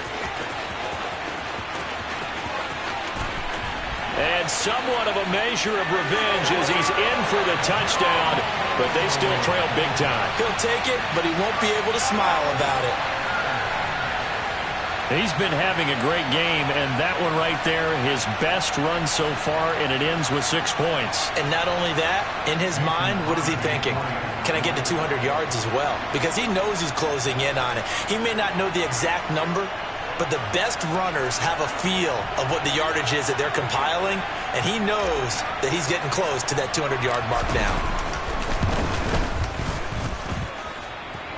Speaker 1: And somewhat of a measure of revenge as he's in for the touchdown, but they still trail big time.
Speaker 2: He'll take it, but he won't be able to smile about it.
Speaker 1: He's been having a great game, and that one right there, his best run so far, and it ends with 6 points.
Speaker 2: And not only that, in his mind, what is he thinking? Can I get to 200 yards as well? Because he knows he's closing in on it. He may not know the exact number, but the best runners have a feel of what the yardage is that they're compiling, and he knows that he's getting close to that 200-yard mark now.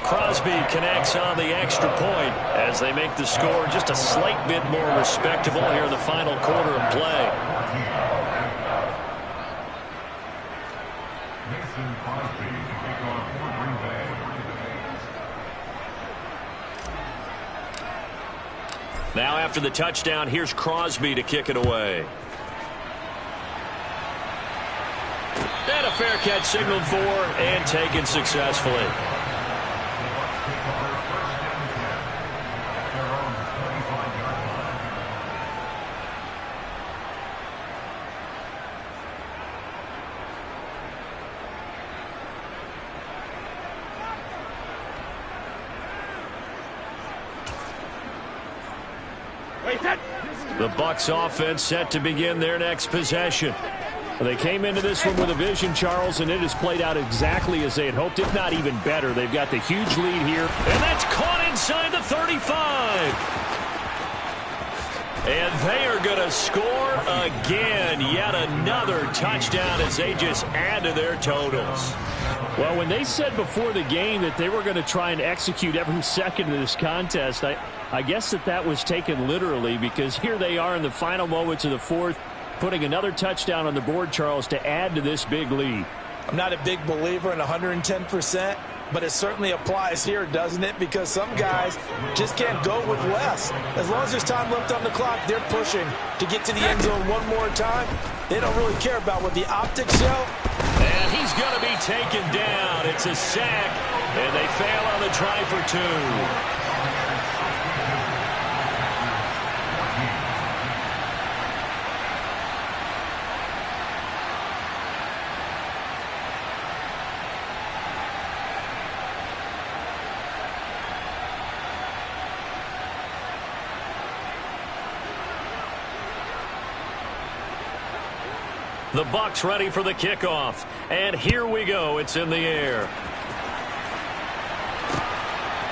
Speaker 1: Crosby connects on the extra point as they make the score just a slight bit more respectable here in the final quarter of play. Now after the touchdown, here's Crosby to kick it away. And a fair catch signaled for and taken successfully. The Bucs offense set to begin their next possession. They came into this one with a vision, Charles, and it has played out exactly as they had hoped, if not even better. They've got the huge lead here, and that's caught inside the 35. And they are going to score again. Yet another touchdown as they just add to their totals. Well, when they said before the game that they were going to try and execute every second of this contest, I guess that was taken literally, because here they are in the final moments of the fourth, putting another touchdown on the board, Charles, to add to this big lead.
Speaker 2: I'm not a big believer in 110%, but it certainly applies here, doesn't it? Because some guys just can't go with less. As long as there's time left on the clock, they're pushing to get to the end zone one more time. They don't really care about what the optics show.
Speaker 1: And he's going to be taken down. It's a sack, and they fail on the try for 2. The Bucs ready for the kickoff. And here we go. It's in the air.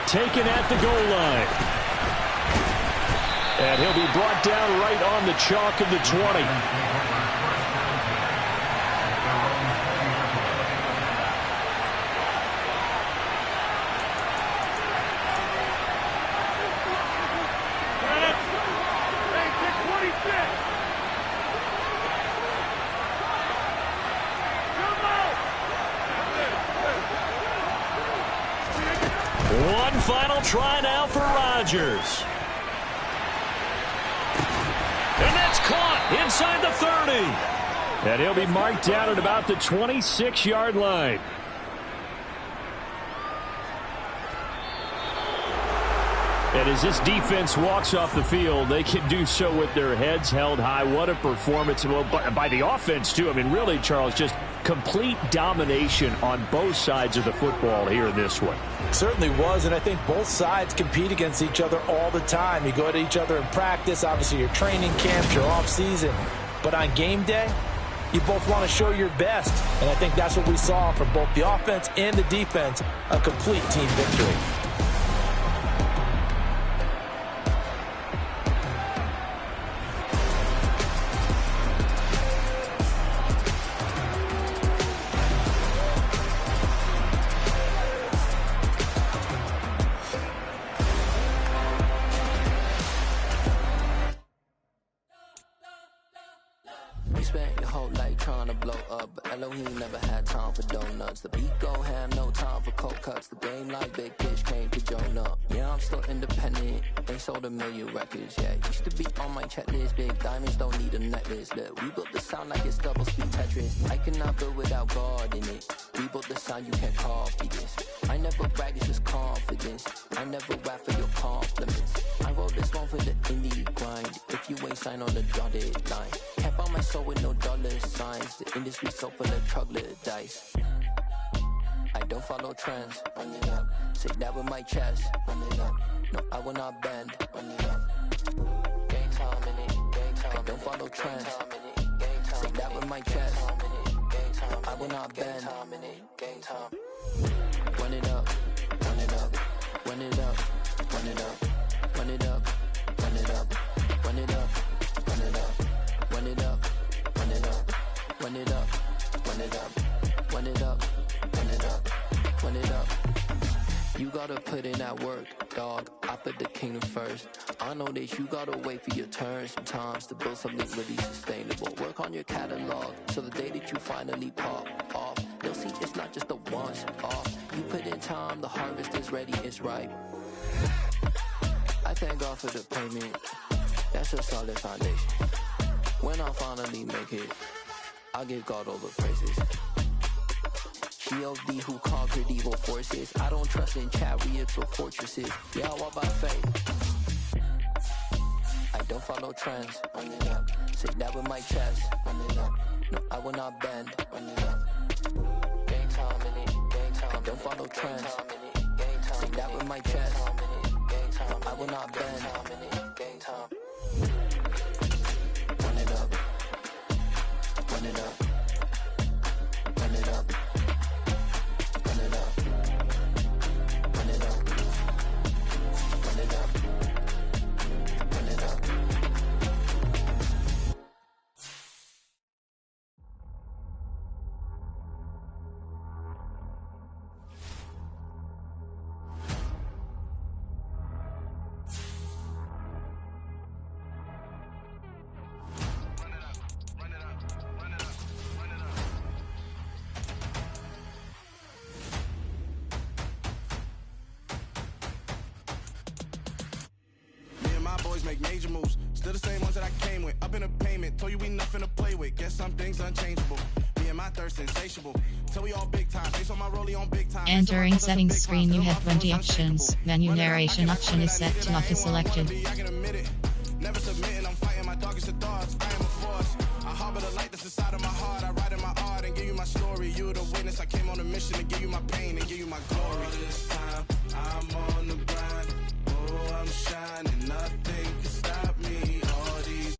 Speaker 1: Taken at the goal line. And he'll be brought down right on the chalk of the 20. One final try now for Rodgers. And that's caught inside the 30. And he'll be marked down at about the 26-yard line. And as this defense walks off the field, they can do so with their heads held high. What a performance. Well, by the offense, too. I mean, really, Charles, just complete domination on both sides of the football here in this one.
Speaker 2: Certainly was, and I think both sides compete against each other all the time. You go at each other in practice, obviously your training camps, your off-season. But on game day, you both want to show your best. And I think that's what we saw from both the offense and the defense, a complete team victory.
Speaker 5: The beat go ham, no time for cold cuts. The game like big pitch came to Jonah. Yeah, I'm still independent. They sold 1 million records, yeah. Used to be on my checklist. Big diamonds don't need a necklace. Look, we built the sound like it's double speed Tetris. I cannot build without God in it. We built the sound, you can't copy this. I never brag, it's just confidence. I never rap for your compliments. I wrote this one for the indie grind. If you ain't signed on the dotted line, can't buy my soul with no dollar signs. The industry so full of troglodytes. I don't follow trends. Run it up. Say that with my chest. Run it up. No, I will not bend. Run it up. Game time in it. Game time. I don't follow trends. Say that with my chest. No, I will not bend. Game time. Run it up. Run it up. Run it up. Run it up. Run it up. Run it up. Run it up. Run it up. Run it up. Run it up. Run it up. Run it up. Run it up. Run it up, run it up. You gotta put in that work, dog. I put the kingdom first. I know that you gotta wait for your turn sometimes to build something really sustainable. Work on your catalog, so the day that you finally pop off, they'll see it's not just a once off. You put in time, the harvest is ready, it's ripe. I thank God for the payment. That's a solid foundation. When I finally make it, I'll give God all the praises. G.O.D. who conquered evil forces. I don't trust in chariots or fortresses. Yeah, I walk by faith. I don't follow trends. Run it up. Say that with my chest. Run it up. No, I will not bend. Run it up. Game time in it. Game time. I don't follow trends. Say that with my chest. No, I will not bend. Game time. Run it up. Run it up. Run it up.
Speaker 6: Make major moves, still the same ones that I came with. Up in a payment, told you we nothing to play with. Guess some things unchangeable. Me and my thirst insatiable. Till we all big time. Based on my rollie on big time.
Speaker 7: Entering settings screen, you have 20 options. Menu narration option is set to not be selected.
Speaker 6: I can admit it. Never submitting, I'm fighting my darkest of thoughts. I am a force. I harbor the light that's inside of my heart. I write in my art and give you my story. You the witness. I came on a mission to give you my pain and give you my glory. All this time, I'm on the grind. Oh, I'm shining. Nothing can stop me. All these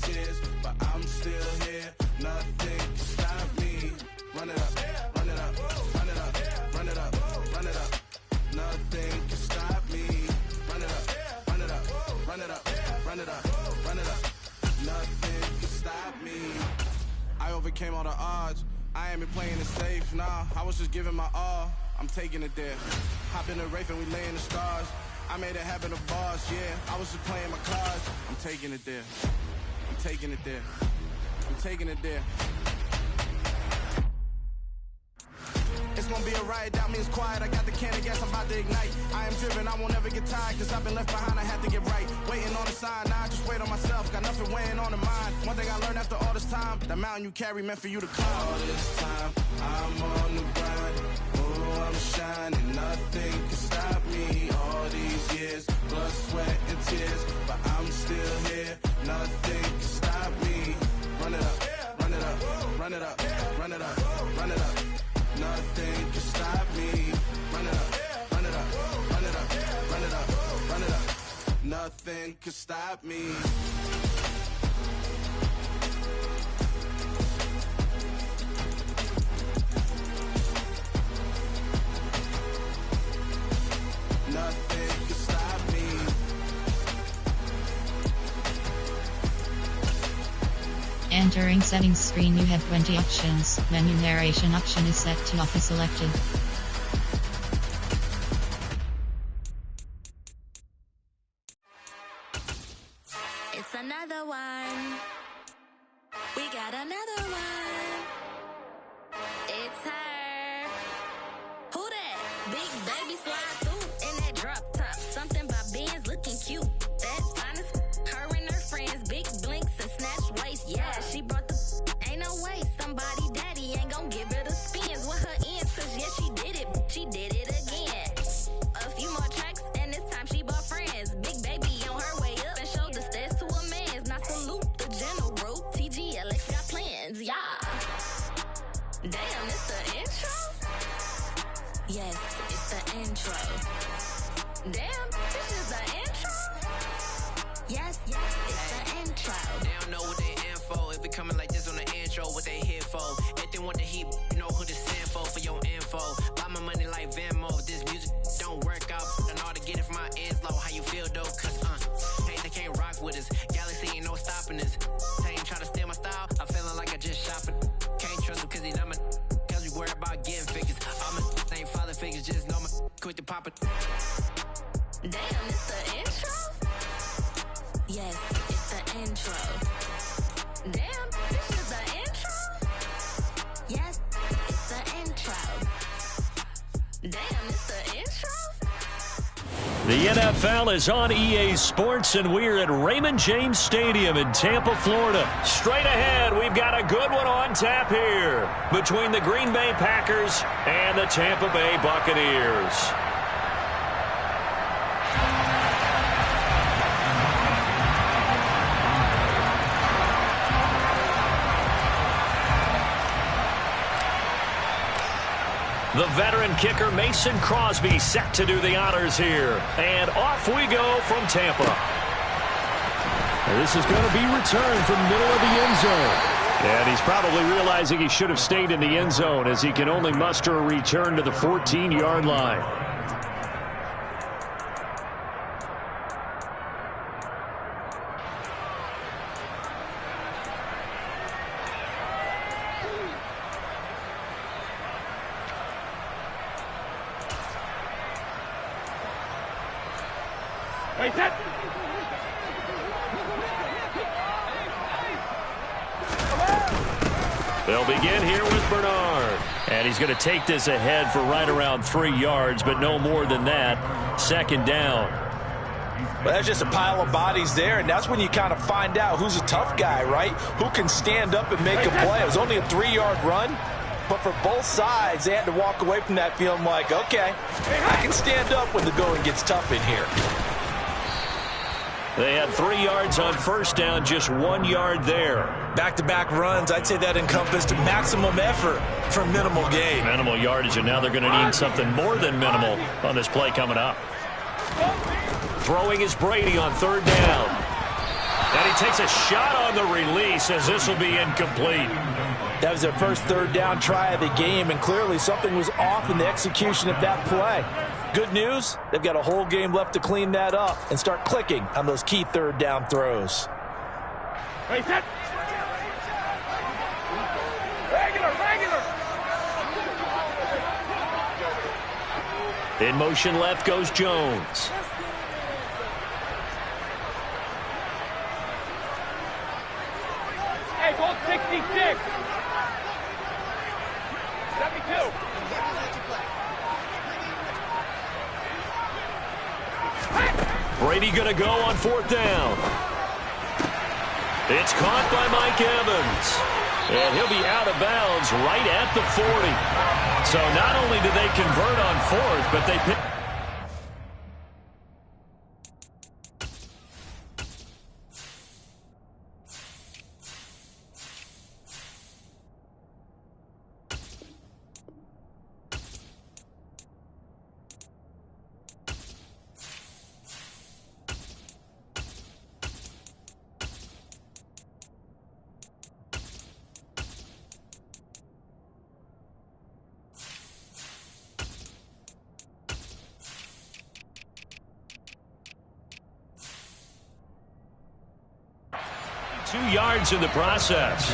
Speaker 6: tears, but I'm still here. Nothing can stop me. Run it up, run it up, run it up, run it up, run it up. Nothing can stop me. Run it up, run it up, run it up, run it up, run it up. Nothing can stop me. I overcame all the odds. I ain't been playing it safe, nah. I was just giving my all. I'm taking it there. Hop in the Wraith and we lay in the stars. I made it happen to boss, yeah. I was just playing my cards. I'm taking it there. I'm taking it there. I'm taking it there. It's gonna be a riot, that means quiet. I got the can of gas, I'm about to ignite. I am driven, I won't ever get tired, cause I've been left behind, I had to get right. Waiting on the sign, now I just wait on myself, got nothing weighing on the mind. One thing I learned after all this time, the mountain you carry meant for you to climb. All this time, I'm on the grind, oh, I'm shining, nothing can stop me. All these years, blood, sweat, and tears, but I'm still here, nothing can stop me. Run it up, run it up, run it up, run it up, run it up. Nothing can stop me. Run it up, run it up, run it up, run it up, run it up. Nothing can stop me. Nothing can stop me.
Speaker 7: Entering settings screen, you have 20 options. Menu narration option is set to off is selected.
Speaker 8: It's another one. We got another one. It's her. Who that? Big baby slide through in that drop top. Something by Benz looking cute. That's honest. Her and her friends, big blinks and snatch waist. Yeah, she brought the. Ain't no way somebody daddy ain't gon' give her the spins with her ends. Cause yeah, she did it. She did it again. A few more tracks and this time she bought friends. Big baby on her way up and showed the stairs to a man's. Now salute the general. TGLX got plans, yeah. Damn, it's the intro? Yes, it's the intro. Damn, this is the intro? Yes, it's the intro.
Speaker 9: They don't know what they in for. If it coming like this on the intro, what they here for? If they want the heat, you know who to send for your info. Buy my money like Venmo. If this music don't work out, and all to get it from my ends low. How you feel though? Cause hey, they can't rock with us. Galaxy ain't no stopping us. They ain't try to steal my style. I'm feeling like I just shot it. Can't trust him cause he not my. Cause we worry about getting figures. All my ain't father figures, just know my quick to pop it.
Speaker 8: Damn, it's the intro? Yes, it's the intro. Damn, this is the intro? Yes, it's the intro. Damn, it's the intro?
Speaker 1: The NFL is on EA Sports, and we're at Raymond James Stadium in Tampa, Florida. Straight ahead, we've got a good one on tap here between the Green Bay Packers and the Tampa Bay Buccaneers. The veteran kicker Mason Crosby set to do the honors here. And off we go from Tampa.
Speaker 3: This is going to be returned from middle of the end zone.
Speaker 1: And he's probably realizing he should have stayed in the end zone as he can only muster a return to the 14-yard line. They'll begin here with Bernard. And he's going to take this ahead for right around 3 yards, but no more than that. Second down.
Speaker 2: Well, that's just a pile of bodies there, and that's when you kind of find out who's a tough guy, right? Who can stand up and make a play. It was only a 3-yard run, but for both sides, they had to walk away from that feeling like, okay, I can stand up when the going gets tough in here.
Speaker 1: They had 3 yards on first down, just 1 yard there.
Speaker 2: Back-to-back runs, I'd say that encompassed maximum effort for minimal gain.
Speaker 1: Minimal yardage, and now they're going to need something more than minimal on this play coming up. Throwing is Brady on third down. And he takes a shot on the release as this will be incomplete.
Speaker 2: That was their first third down try of the game, and clearly something was off in the execution of that play. Good news, they've got a whole game left to clean that up and start clicking on those key third down throws.
Speaker 1: In motion left goes Jones.
Speaker 3: Hey, ball 66. 72.
Speaker 1: Brady going to go on 4th down. It's caught by Mike Evans. And he'll be out of bounds right at the 40. So not only did they convert on 4th, but they picked. Yards in the process.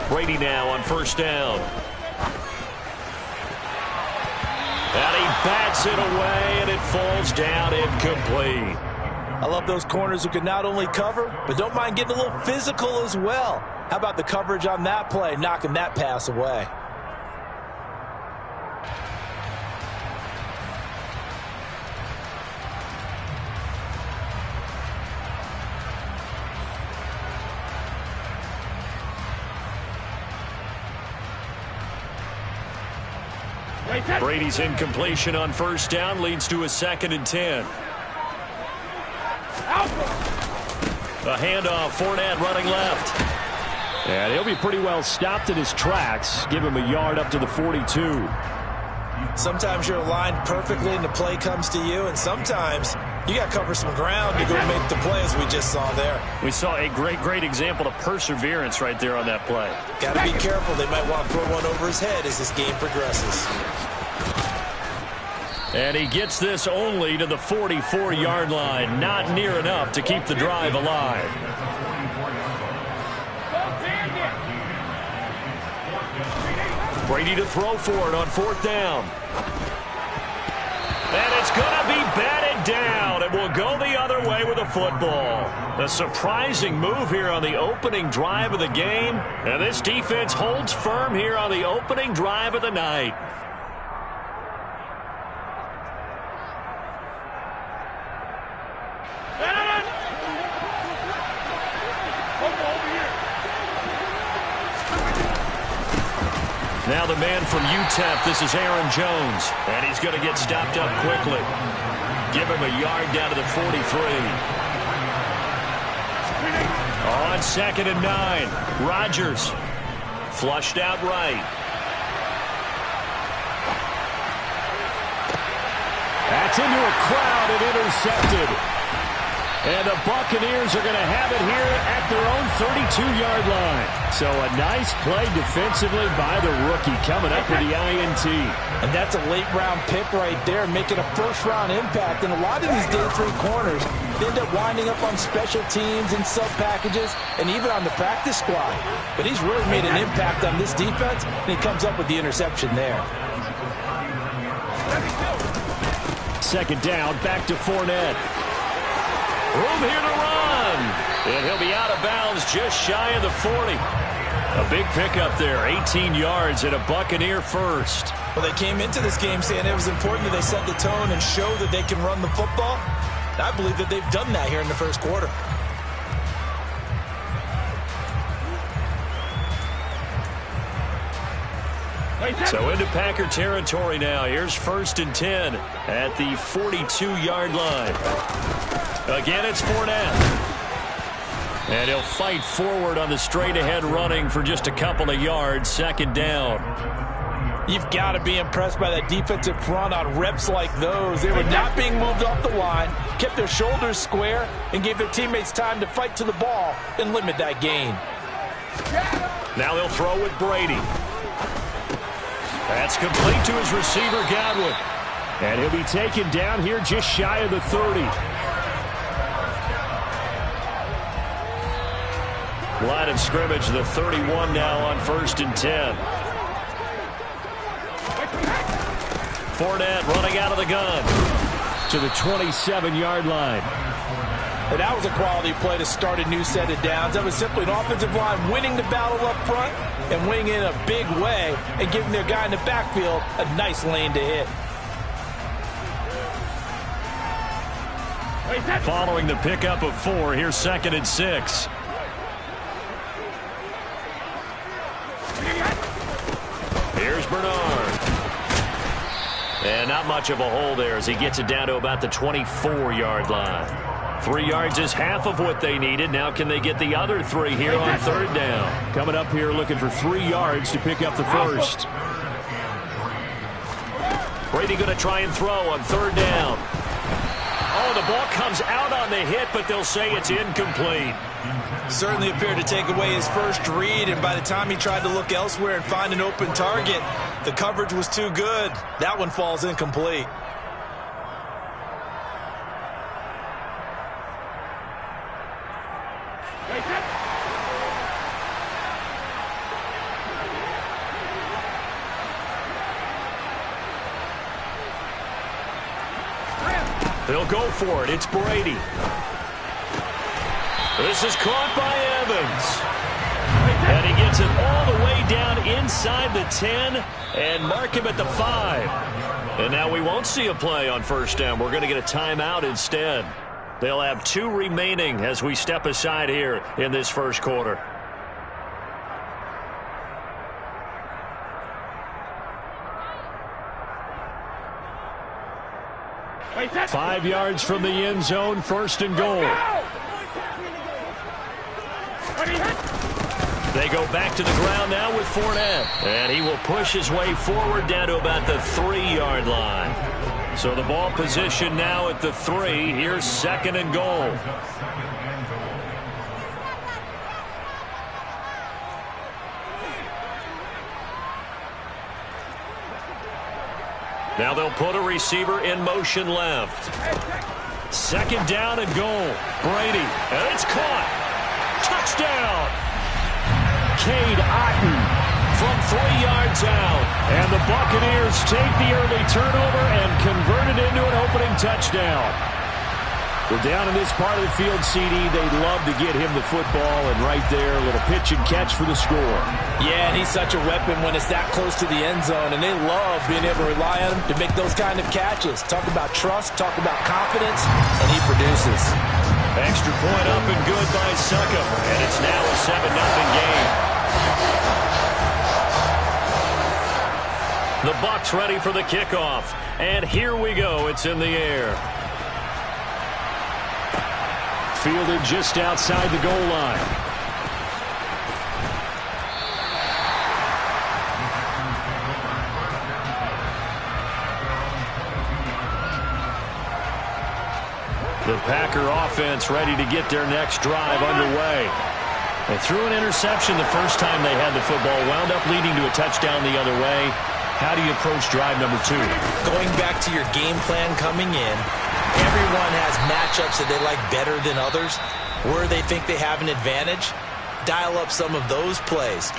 Speaker 1: Brady now on 1st down. And he bats it away, and it falls down incomplete.
Speaker 2: I love those corners who can not only cover, but don't mind getting a little physical as well. How about the coverage on that play, knocking that pass away?
Speaker 1: Brady's incompletion on 1st down leads to a 2nd and 10. A handoff, Fournette running left. And he'll be pretty well stopped in his tracks. Give him a yard up to the 42.
Speaker 2: Sometimes you're aligned perfectly and the play comes to you, and sometimes you got to cover some ground to go make the play, as we just saw there.
Speaker 1: We saw a great example of perseverance right there on that play.
Speaker 2: Got to be careful. They might want to throw one over his head as this game progresses.
Speaker 1: And he gets this only to the 44-yard line. Not near enough to keep the drive alive. Brady to throw for it on 4th down. And it's going to be batted down. It will go the other way with the football. A surprising move here on the opening drive of the game. And this defense holds firm here on the opening drive of the night. Now the man from UTEP, this is Aaron Jones. And he's going to get stopped up quickly. Give him a yard down to the 43. On 2nd and 9, Rodgers. Flushed out right.
Speaker 3: That's into a crowd and intercepted. And the Buccaneers are going to have it here at their own 32-yard line. So a nice play defensively by the rookie coming up with the INT.
Speaker 2: And that's a late-round pick right there, making a first-round impact. And a lot of these day 3 corners end up winding up on special teams and sub-packages and even on the practice squad. But he's really made an impact on this defense, and he comes up with the interception there.
Speaker 1: 2nd down, back to Fournette. Room here to run. And he'll be out of bounds just shy of the 40. A big pickup there, 18 yards and a Buccaneer first.
Speaker 2: Well, they came into this game saying it was important that they set the tone and show that they can run the football. I believe that they've done that here in the first quarter.
Speaker 1: So into Packer territory now. Here's 1st and 10 at the 42-yard line. Again, it's Fournette. And he'll fight forward on the straight-ahead running for just a couple of yards. 2nd down.
Speaker 2: You've got to be impressed by that defensive front on reps like those. They were not being moved off the line, kept their shoulders square, and gave their teammates time to fight to the ball and limit that gain.
Speaker 1: Now they'll throw with Brady. That's complete to his receiver, Godwin.
Speaker 3: And he'll be taken down here just shy of the 30.
Speaker 1: Line of scrimmage, the 31 now on 1st and 10. Fournette running out of the gun to the 27-yard line.
Speaker 2: And that was a quality play to start a new set of downs. That was simply an offensive line winning the battle up front and winning in a big way and giving their guy in the backfield a nice lane to hit.
Speaker 3: Following the pickup of 4, here's 2nd and 6. Here's Bernard. And not much of a hole there as he gets it down to about the 24-yard line. 3 yards is half of what they needed. Now can they get the other 3 here on 3rd down?
Speaker 1: Coming up here looking for 3 yards to pick up the first.
Speaker 3: Brady going to try and throw on 3rd down. Oh, the ball comes out on the hit, but they'll say it's incomplete.
Speaker 2: Certainly appeared to take away his first read, and by the time he tried to look elsewhere and find an open target, the coverage was too good. That one falls incomplete.
Speaker 3: They'll go for it. It's Brady. This is caught by Evans. And he gets it all the way down inside the 10 and mark him at the 5. And now we won't see a play on 1st down. We're going to get a timeout instead. They'll have 2 remaining as we step aside here in this first quarter.
Speaker 1: Wait, 5 yards from the end zone, 1st and goal.
Speaker 3: They go back to the ground now with Fournette. And he will push his way forward down to about the 3-yard line. So the ball position now at the 3. Here's 2nd and goal. Now they'll put a receiver in motion left. 2nd down and goal. Brady. And it's caught. Touchdown. Cade Otton from 3 yards out. And the Buccaneers take the early turnover and convert it into an opening touchdown.
Speaker 1: Well, down in this part of the field, CD, they'd love to get him the football, and right there, a little pitch and catch for the score.
Speaker 2: Yeah, and he's such a weapon when it's that close to the end zone, and they love being able to rely on him to make those kind of catches. Talk about trust, talk about confidence, and he produces.
Speaker 3: Extra point up and good by Succop, and it's now a 7-0 game. The Bucs ready for the kickoff, and here we go. It's in the air.
Speaker 1: Fielded just outside the goal line.
Speaker 3: The Packer offense ready to get their next drive underway. They threw an interception the first time they had the football, wound up leading to a touchdown the other way. How do you approach drive number 2?
Speaker 2: Going back to your game plan coming in, everyone has matchups that they like better than others. Where they think they have an advantage, dial up some of those plays.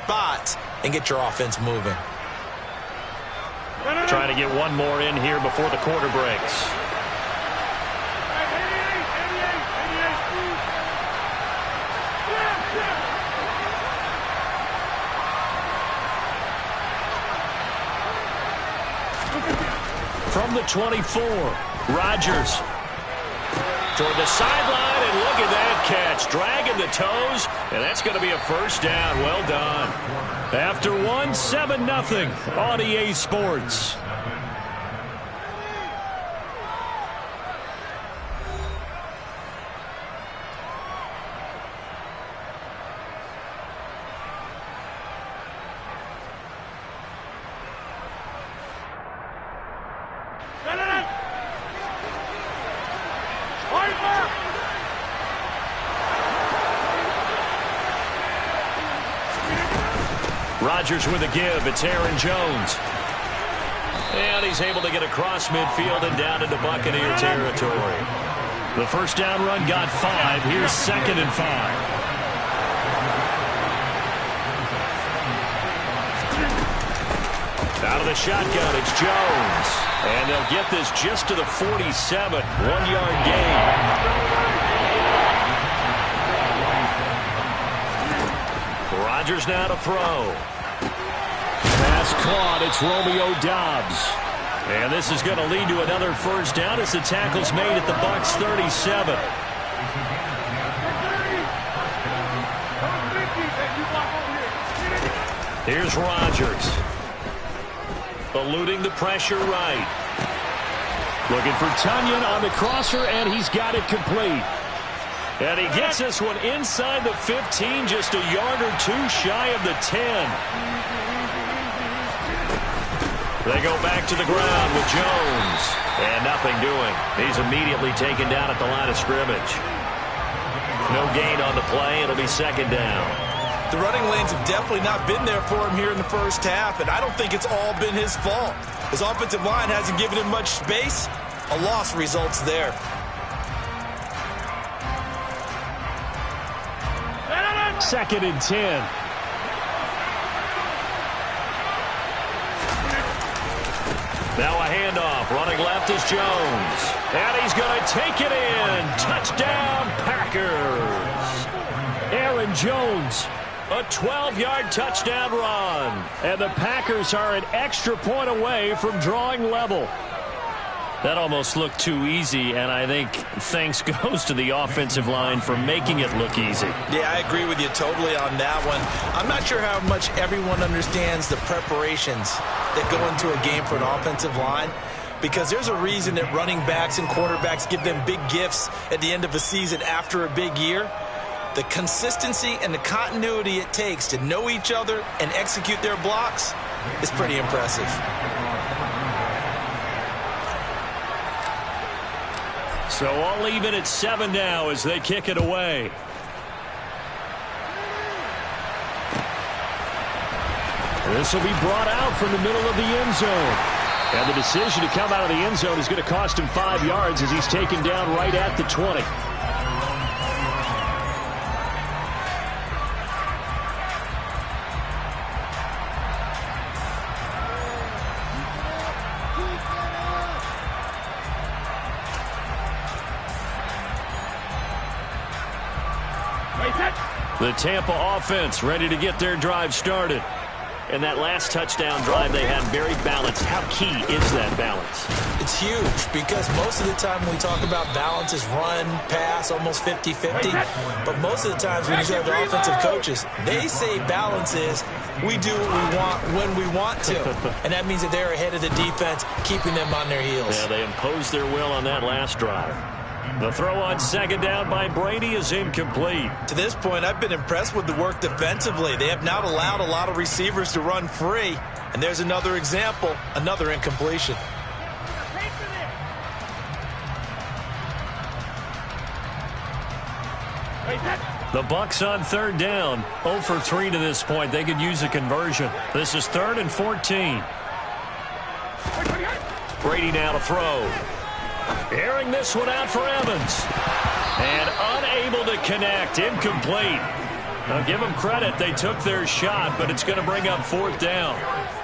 Speaker 2: spots and get your offense moving.
Speaker 1: Trying to get one more in here before the quarter breaks. From the 24, Rodgers toward the sideline, and look at that catch, dragging the toes, and that's going to be a first down. Well done. After one, 7-0 on EA Sports. Rodgers with a give. It's Aaron Jones. And he's able to get across midfield and down into Buccaneer territory. The first down run got 5. Here's 2nd and 5. Out of the shotgun, it's Jones. And they'll get this just to the 47. 1-yard gain. Rodgers now to throw. Pass caught. It's Romeo Doubs. And this is going to lead to another first down as the tackle's made at the Bucs 37. Here's Rodgers. Eluding the pressure right. Looking for Tunyon on the crosser, and he's got it complete. And he gets this one inside the 15, just a yard or two shy of the 10. They go back to the ground with Jones. And nothing doing. He's immediately taken down at the line of scrimmage. No gain on the play. It'll be 2nd down.
Speaker 2: The running lanes have definitely not been there for him here in the first half, and I don't think it's all been his fault. His offensive line hasn't given him much space. A loss results there.
Speaker 1: Second and 10. Now a handoff. Running left is Jones. And he's going to take it in. Touchdown, Packers. Aaron Jones. A 12-yard touchdown run. And the Packers are an extra point away from drawing level. That almost looked too easy, and I think thanks goes to the offensive line for making it look easy.
Speaker 2: Yeah, I agree with you totally on that one. I'm not sure how much everyone understands the preparations that go into a game for an offensive line, because there's a reason that running backs and quarterbacks give them big gifts at the end of a season after a big year. The consistency and the continuity it takes to know each other and execute their blocks is pretty impressive.
Speaker 1: So all even at 7 now as they kick it away. This will be brought out from the middle of the end zone. And the decision to come out of the end zone is going to cost him 5 yards as he's taken down right at the 20. The Tampa offense ready to get their drive started. And that last touchdown drive they had very balanced. How key is that balance?
Speaker 2: It's huge because most of the time when we talk about balance is run, pass, almost 50-50. But most of the times when you talk to offensive coaches, they say balance is we do what we want when we want to. And that means that they're ahead of the defense, keeping them on their heels.
Speaker 1: Yeah, they imposed their will on that last drive. The throw on 2nd down by Brady is incomplete.
Speaker 2: To this point, I've been impressed with the work defensively. They have not allowed a lot of receivers to run free. And there's another example, another incompletion.
Speaker 1: The Bucs on 3rd down. 0 for 3 to this point. They could use a conversion. This is 3rd and 14. Brady now to throw. Airing this one out for Evans. And unable to connect. Incomplete. I'll give them credit. They took their shot, but it's going to bring up 4th down.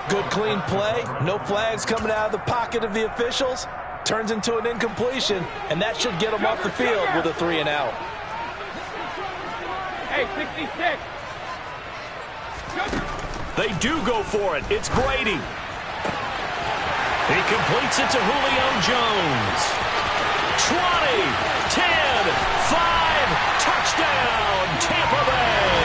Speaker 2: Good, clean play. No flags coming out of the pocket of the officials. Turns into an incompletion, and that should get them off the field with a 3 and out.
Speaker 10: Hey, 66.
Speaker 1: They do go for it. It's Brady. He completes it to Julio Jones. 20, 10, 5, touchdown, Tampa Bay.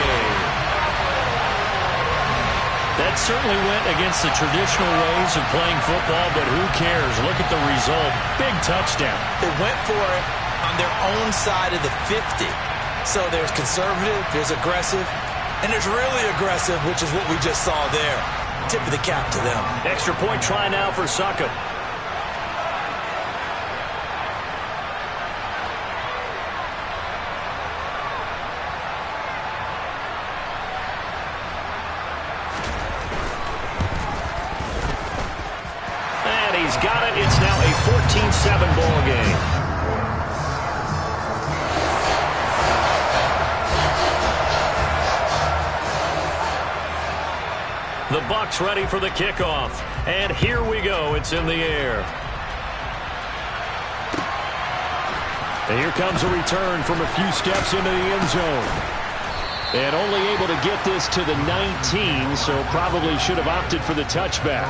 Speaker 1: That certainly went against the traditional ways of playing football, but who cares? Look at the result. Big touchdown.
Speaker 2: They went for it on their own side of the 50. So there's conservative, there's aggressive, and there's really aggressive, which is what we just saw there. Tip of the cap to them.
Speaker 1: Extra point try now for Succop. And he's got it. It's now a 14-7 ball game. The Bucs ready for the kickoff. And here we go. It's in the air. And here comes a return from a few steps into the end zone. And only able to get this to the 19, so probably should have opted for the touchback.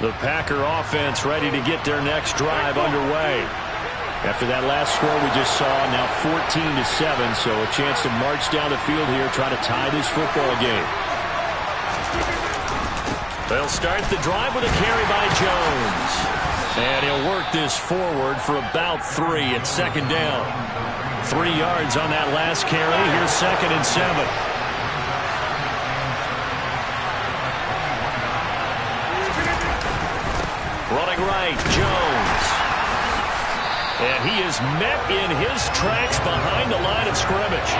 Speaker 1: The Packer offense ready to get their next drive underway. After that last score we just saw, now 14-7, so a chance to march down the field here, try to tie this football game. They'll start the drive with a carry by Jones. And he'll work this forward for about 3 at 2nd down. 3 yards on that last carry. Here's 2nd and 7. Running right, Jones. And he is met in his tracks behind the line of scrimmage.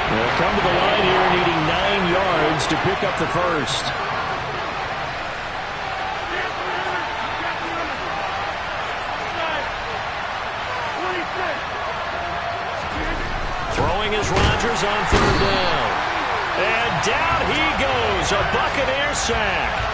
Speaker 1: They'll come to the line here needing 9 yards to pick up the first. Throwing is Rodgers on 3rd down. And down he goes, a Buccaneer sack.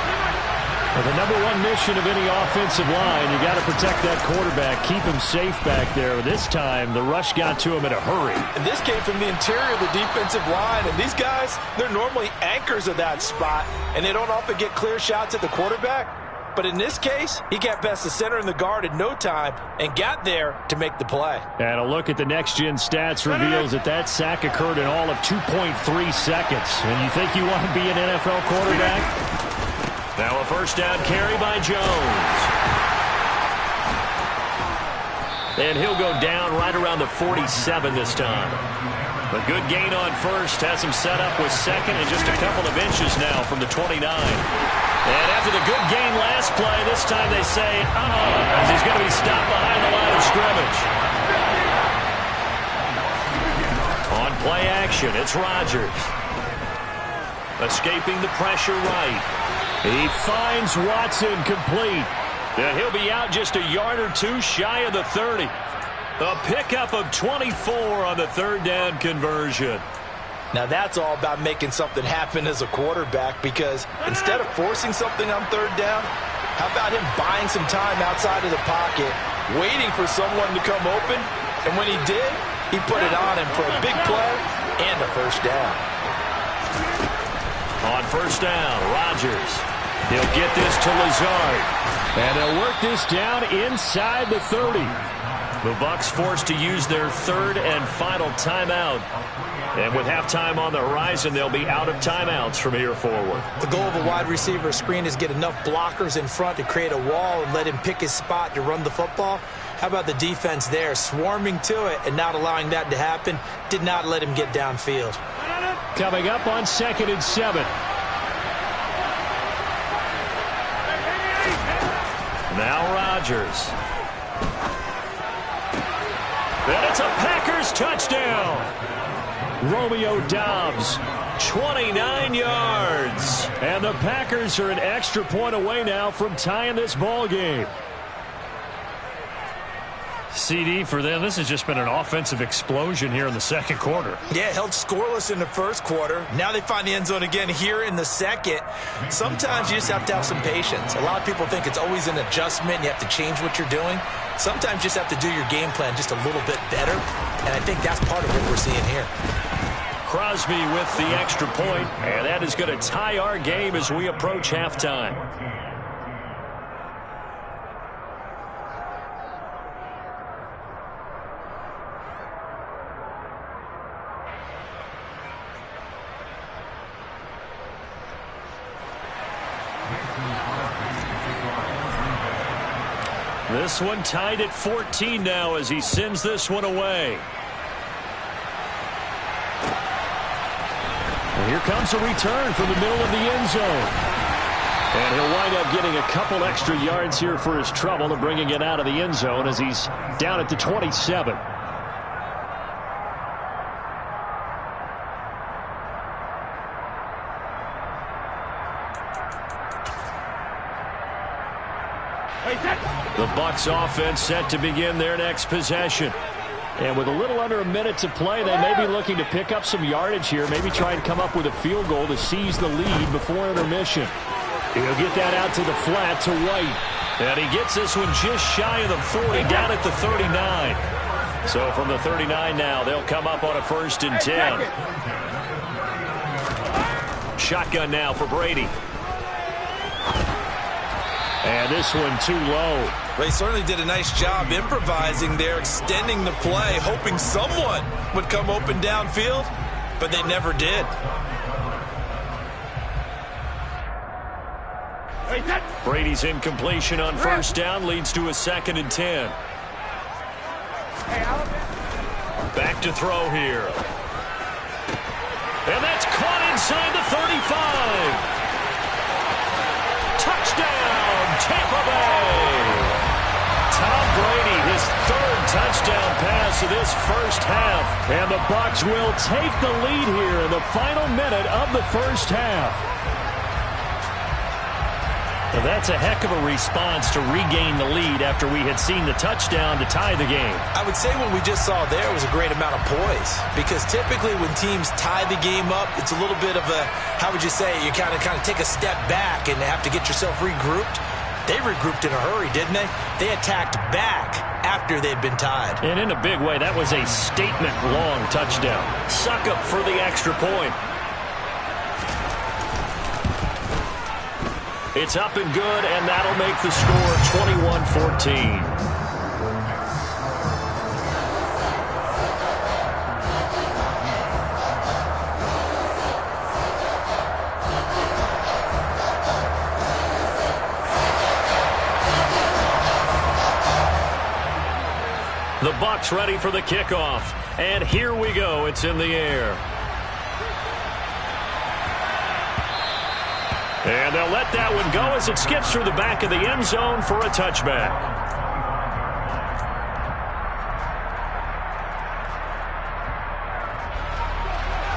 Speaker 1: Well, the #1 mission of any offensive line, you got to protect that quarterback, keep him safe back there. This time, the rush got to him in a hurry.
Speaker 2: And this came from the interior of the defensive line. And these guys, they're normally anchors of that spot, and they don't often get clear shots at the quarterback. But in this case, he got past the center and the guard in no time and got there to make the play.
Speaker 1: And a look at the next-gen stats reveals that sack occurred in all of 2.3 seconds. And you think you want to be an NFL quarterback? Now a 1st down carry by Jones. And he'll go down right around the 47 this time. A good gain on 1st, has him set up with 2nd and just a couple of inches now from the 29. And after the good gain last play, this time they say, as he's going to be stopped behind the line of scrimmage. On play action, it's Rodgers. Escaping the pressure right. He finds Watson complete. And he'll be out just a yard or 2 shy of the 30. A pickup of 24 on the 3rd down conversion.
Speaker 2: Now that's all about making something happen as a quarterback, because instead of forcing something on 3rd down, how about him buying some time outside of the pocket, waiting for someone to come open, and when he did, he put it on him for a big play and a 1st down.
Speaker 1: On 1st down, Rodgers. He'll get this to Lazard. And they'll work this down inside the 30. The Bucs forced to use their 3rd and final timeout. And with halftime on the horizon, they'll be out of timeouts from here forward.
Speaker 2: The goal of a wide receiver screen is get enough blockers in front to create a wall and let him pick his spot to run the football. How about the defense there, swarming to it and not allowing that to happen? Did not let him get downfield.
Speaker 1: Coming up on 2nd and 7. Now Rodgers. And it's a Packers touchdown. Romeo Doubs, 29 yards. And the Packers are an extra point away now from tying this ball game.
Speaker 3: CD for them, this has just been an offensive explosion here in the second quarter.
Speaker 2: Yeah, held scoreless in the first quarter. Now they find the end zone again here in the second. Sometimes you just have to have some patience. A lot of people think it's always an adjustment. You have to change what you're doing. Sometimes you just have to do your game plan just a little bit better. And I think that's part of what we're seeing here.
Speaker 1: Crosby with the extra point, and that is going to tie our game as we approach halftime. This one tied at 14 now as he sends this one away. And here comes a return from the middle of the end zone. And he'll wind up getting a couple extra yards here for his trouble and bringing it out of the end zone as he's down at the 27. The Bucs offense set to begin their next possession. And with a little under a minute to play, they may be looking to pick up some yardage here, maybe try and come up with a field goal to seize the lead before intermission. He'll get that out to the flat to White. And he gets this one just shy of the 40, down at the 39. So from the 39 now, they'll come up on a 1st and 10. Shotgun now for Brady. And this one too low.
Speaker 2: They certainly did a nice job improvising there, extending the play, hoping someone would come open downfield, but they never did.
Speaker 1: Brady's incompletion on 1st down leads to a 2nd and 10. Back to throw here. And that's caught inside the 35. Touchdown, Tampa Bay. Tom Brady, his 3rd touchdown pass of this first half. And the Bucs will take the lead here in the final minute of the first half. Well, that's a heck of a response to regain the lead after we had seen the touchdown to tie the game.
Speaker 2: I would say what we just saw there was a great amount of poise, because typically when teams tie the game up, it's a little bit of a, how would you say, you kind of take a step back and have to get yourself regrouped. They regrouped in a hurry, didn't they? They attacked back after they'd been tied.
Speaker 1: And in a big way, that was a statement-long touchdown. Suck up for the extra point. It's up and good, and that'll make the score 21-14. The Bucs ready for the kickoff, and here we go. It's in the air. And they'll let that one go as it skips through the back of the end zone for a touchback.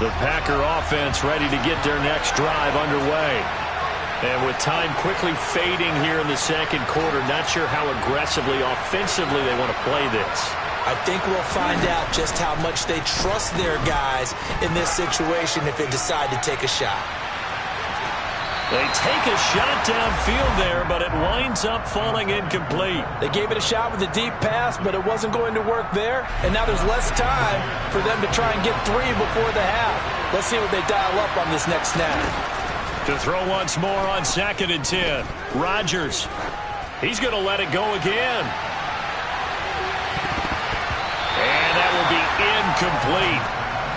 Speaker 1: The Packer offense ready to get their next drive underway. And with time quickly fading here in the second quarter, not sure how aggressively, offensively they want to play this.
Speaker 2: I think we'll find out just how much they trust their guys in this situation if they decide to take a shot.
Speaker 1: They take a shot downfield there, but it winds up falling incomplete.
Speaker 2: They gave it a shot with a deep pass, but it wasn't going to work there. And now there's less time for them to try and get 3 before the half. Let's see what they dial up on this next snap.
Speaker 1: To throw once more on 2nd and 10. Rodgers. He's going to let it go again. And that will be incomplete.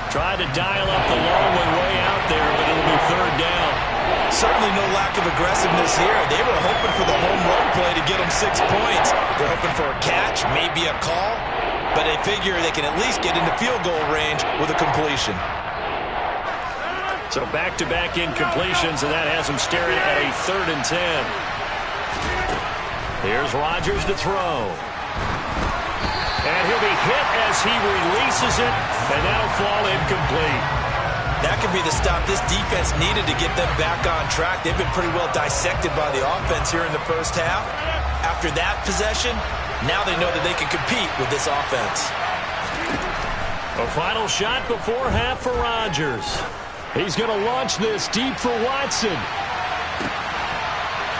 Speaker 1: Tried to dial up the long one way out there, but it'll be 3rd down.
Speaker 2: Certainly no lack of aggressiveness here. They were hoping for the home run play to get them 6 points. They're hoping for a catch, maybe a call, but they figure they can at least get into field goal range with a completion.
Speaker 1: So back-to-back incompletions, and that has them staring at a 3rd and 10. Here's Rodgers to throw. And he'll be hit as he releases it, and that'll fall incomplete.
Speaker 2: That could be the stop this defense needed to get them back on track. They've been pretty well dissected by the offense here in the first half. After that possession, now they know that they can compete with this offense.
Speaker 1: A final shot before half for Rodgers. He's going to launch this deep for Watson.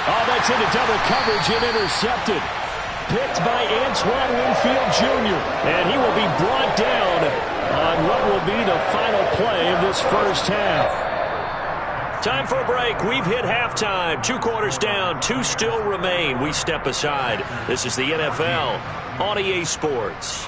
Speaker 1: Oh, that's into double coverage and intercepted. Picked by Antoine Winfield Jr. And he will be brought down on what will be the final play of this first half. Time for a break. We've hit halftime. 2 quarters down, 2 still remain. We step aside. This is the NFL on EA Sports.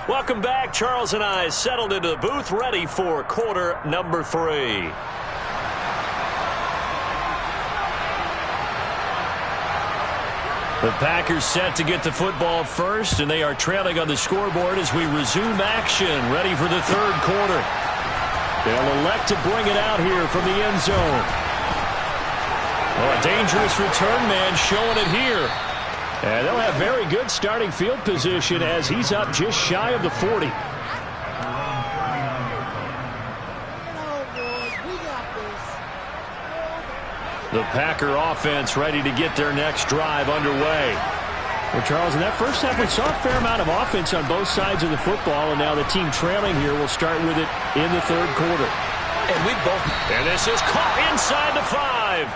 Speaker 1: Welcome back. Charles and I settled into the booth, ready for quarter number 3. The Packers set to get the football first, and they are trailing on the scoreboard as we resume action, ready for the third quarter. They'll elect to bring it out here from the end zone. Oh, a dangerous return man showing it here. And they'll have very good starting field position as he's up just shy of the 40. The Packer offense ready to get their next drive underway. Well, Charles, in that first half, we saw a fair amount of offense on both sides of the football, and now the team trailing here will start with it in the third quarter. And this is caught inside the 5.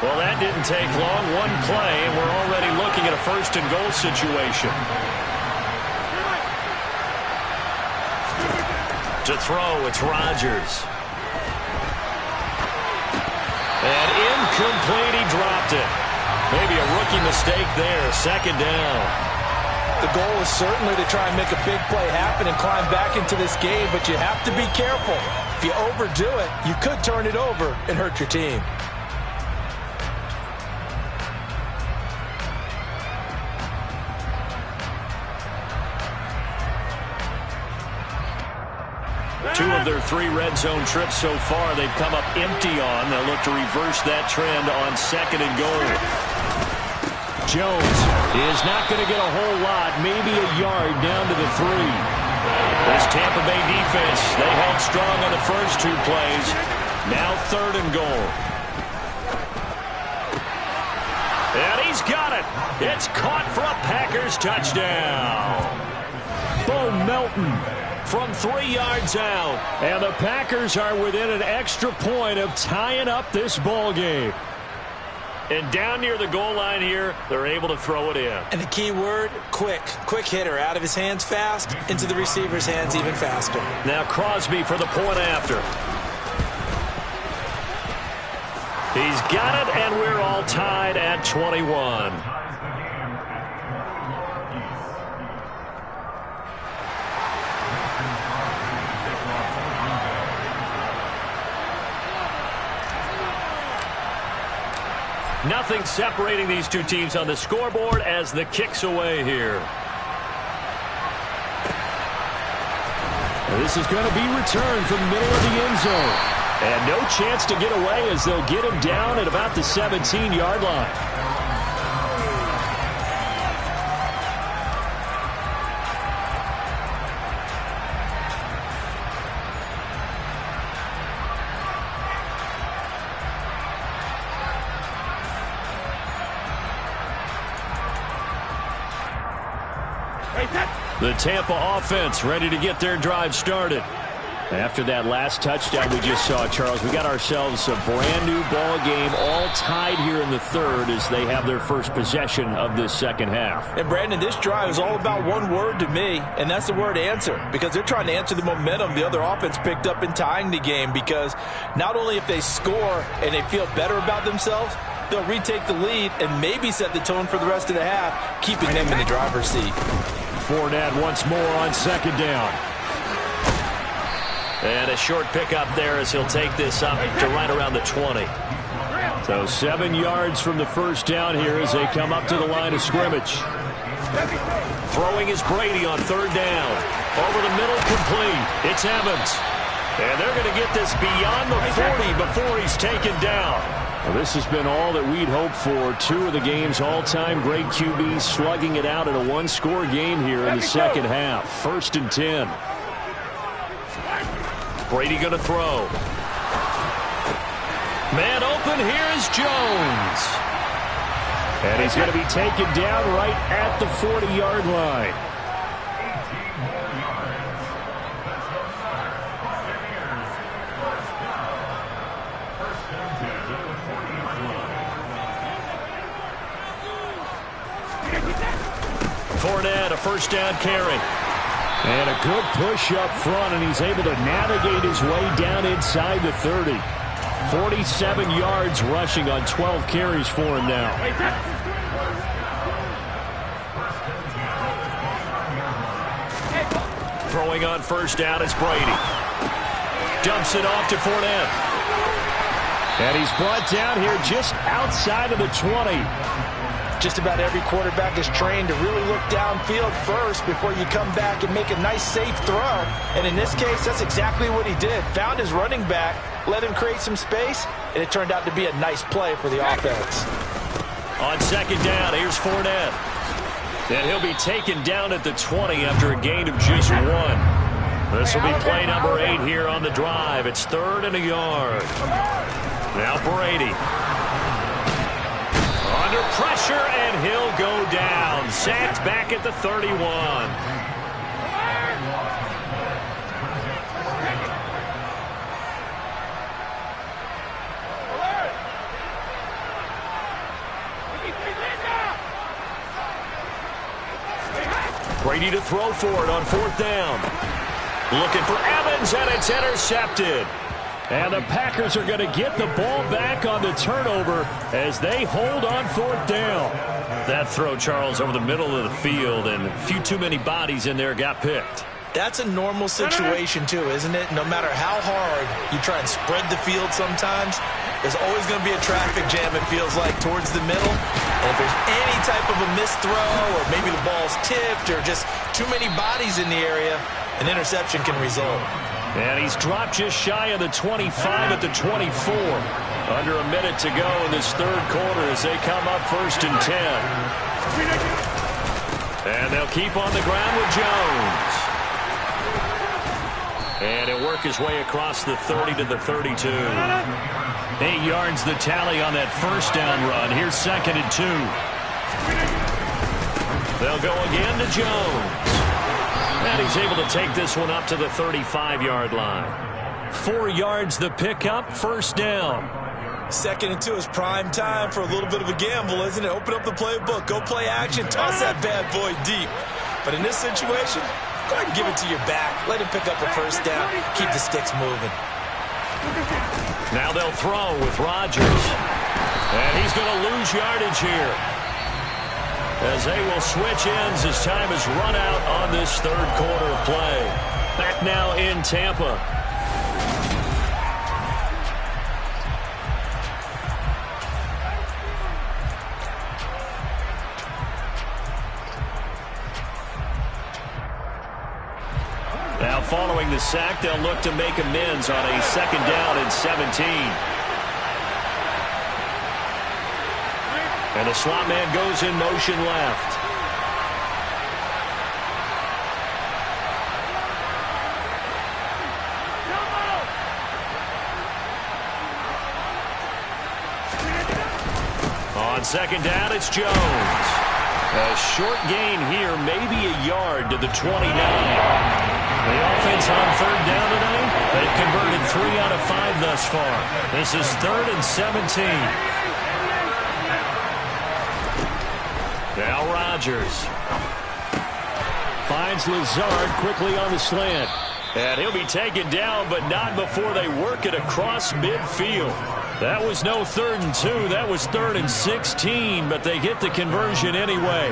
Speaker 1: Well, that didn't take long. One play, and we're already looking at a first-and-goal situation. To throw, it's Rodgers. And incomplete, he dropped it. Maybe a rookie mistake there. Second down.
Speaker 2: The goal is certainly to try and make a big play happen and climb back into this game, but you have to be careful. If you overdo it, you could turn it over and hurt your team.
Speaker 1: Two of their 3 red zone trips so far they've come up empty on. They'll look to reverse that trend on second and goal. Jones is not going to get a whole lot, maybe a yard down to the 3. This Tampa Bay defense, they held strong on the first 2 plays. Now third and goal. And he's got it. It's caught for a Packers touchdown. Bo Melton from 3 yards out. And the Packers are within an extra point of tying up this ball game. And down near the goal line here, they're able to throw it in.
Speaker 2: And the key word, quick. Quick hitter. Out of his hands fast, into the receiver's hands even faster.
Speaker 1: Now Crosby for the point after. He's got it, and we're all tied at 21. Nothing separating these 2 teams on the scoreboard as the kick's away here. This is going to be returned from the middle of the end zone. And no chance to get away as they'll get him down at about the 17-yard line. The Tampa offense ready to get their drive started. After that last touchdown we just saw, Charles, we got ourselves a brand new ball game, all tied here in the third as they have their first possession of this second half.
Speaker 2: And Brandon, this drive is all about one word to me, and that's the word answer, because they're trying to answer the momentum the other offense picked up in tying the game, because not only if they score and they feel better about themselves, they'll retake the lead and maybe set the tone for the rest of the half, keeping them in the driver's seat.
Speaker 1: Fournette once more on second down. And a short pickup there as he'll take this up to right around the 20. So 7 yards from the first down here as they come up to the line of scrimmage. Throwing is Brady on third down. Over the middle, complete. It's Evans. And they're going to get this beyond the 40 before he's taken down. Well, this has been all that we'd hoped for. Two of the game's all-time great QBs slugging it out in a one-score game here in the second half. 1st and 10. Brady going to throw. Man open, here's Jones. And he's going to be taken down right at the 40-yard line. Fournette, a first down carry. And a good push up front, and he's able to navigate his way down inside the 30. 47 yards rushing on 12 carries for him now. Throwing on first down is Brady. Dumps it off to Fournette. And he's brought down here just outside of the 20.
Speaker 2: Just about every quarterback is trained to really look downfield first before you come back and make a nice, safe throw. And in this case, that's exactly what he did. Found his running back, let him create some space, and it turned out to be a nice play for the offense.
Speaker 1: On second down, here's Fournette. And he'll be taken down at the 20 after a gain of just 1. This will be play number 8 here on the drive. It's 3rd and a yard. Now Brady. Under pressure, and he'll go down. Sacked back at the 31. Brady to throw for it on 4th down. Looking for Evans, and it's intercepted. And the Packers are going to get the ball back on the turnover as they hold on 4th down. That throw, Charles, over the middle of the field, and a few too many bodies in there got picked.
Speaker 2: That's a normal situation, too, isn't it? No matter how hard you try and spread the field sometimes, there's always going to be a traffic jam, it feels like, towards the middle. And if there's any type of a missed throw, or maybe the ball's tipped, or just too many bodies in the area, an interception can result.
Speaker 1: And he's dropped just shy of the 25 at the 24. Under a minute to go in this 3rd quarter as they come up 1st and 10. And they'll keep on the ground with Jones. And he'll work his way across the 30 to the 32. 8 yards the tally on that first down run. Here's 2nd and 2. They'll go again to Jones. And he's able to take this one up to the 35-yard line. 4 yards the pickup, 1st down.
Speaker 2: 2nd and 2 is prime time for a little bit of a gamble, isn't it? Open up the playbook, go play action, toss that bad boy deep. But in this situation, go ahead and give it to your back. Let him pick up a 1st down, keep the sticks moving.
Speaker 1: Now they'll throw with Rodgers. And he's going to lose yardage here, as they will switch ends as time is run out on this 3rd quarter of play. Back now in Tampa. Now following the sack, they'll look to make amends on a 2nd down and 17. And the slot man goes in motion left. On 2nd down, it's Jones. A short gain here, maybe a yard to the 29. The offense on 3rd down tonight, they've converted 3 out of 5 thus far. This is 3rd and 17. Now Rodgers finds Lazard quickly on the slant. And he'll be taken down, but not before they work it across midfield. That was no 3rd and 2. That was 3rd and 16, but they get the conversion anyway.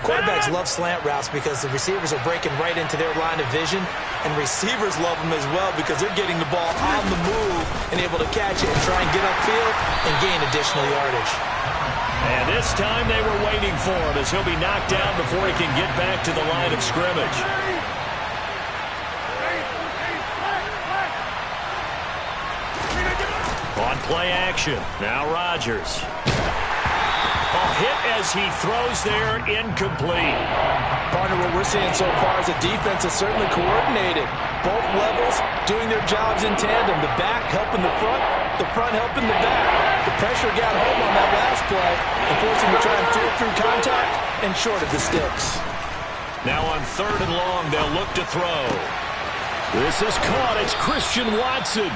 Speaker 2: Quarterbacks love slant routes because the receivers are breaking right into their line of vision, and receivers love them as well because they're getting the ball on the move and able to catch it and try and get upfield and gain additional yardage.
Speaker 1: And this time they were waiting for him as he'll be knocked down before he can get back to the line of scrimmage. On play action, now Rodgers. A hit as he throws there, incomplete.
Speaker 2: Partner, what we're seeing so far is the defense is certainly coordinated. Both levels doing their jobs in tandem. The back helping the front helping the back. The pressure got home on that last play and forced him to try and field through contact and short of the sticks.
Speaker 1: Now on 3rd and long, they'll look to throw. This is caught. It's Christian Watson.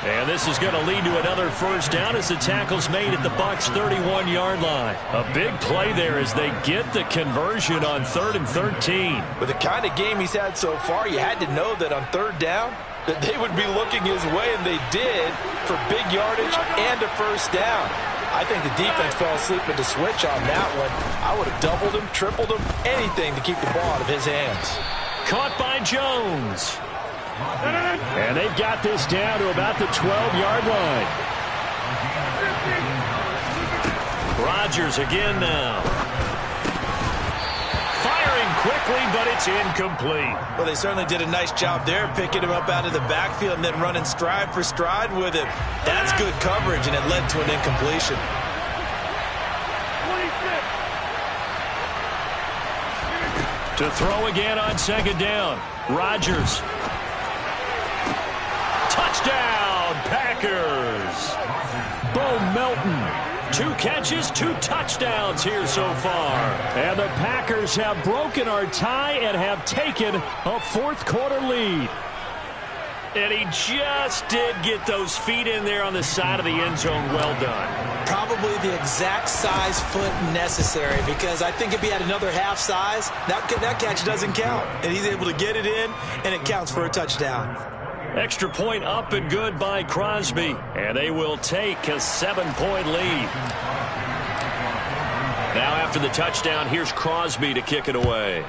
Speaker 1: And this is going to lead to another first down as the tackle's made at the Bucs' 31-yard line. A big play there as they get the conversion on 3rd and 13.
Speaker 2: With the kind of game he's had so far, you had to know that on 3rd down that they would be looking his way, and they did, for big yardage and a first down. I think the defense fell asleep at the switch on that one. I would have doubled him, tripled him, anything to keep the ball out of his hands. Caught by Jones.
Speaker 1: And they've got this down to about the 12-yard line. Rodgers again now. Firing quickly, but it's incomplete.
Speaker 2: Well, they certainly did a nice job there, picking him up out of the backfield and then running stride for stride with him. That's good coverage, and it led to an incompletion.
Speaker 1: 26. To throw again on 2nd down. Rodgers. Touchdown, Packers. Bo Melton, 2 catches, 2 touchdowns here so far. And the Packers have broken our tie and have taken a 4th quarter lead. And he just did get those feet in there on the side of the end zone. Well done.
Speaker 2: Probably the exact size foot necessary, because I think if he had another half size, that catch doesn't count. And he's able to get it in, and it counts for a touchdown.
Speaker 1: Extra point up and good by Crosby. And they will take a 7-point lead. Now after the touchdown, here's Crosby to kick it away.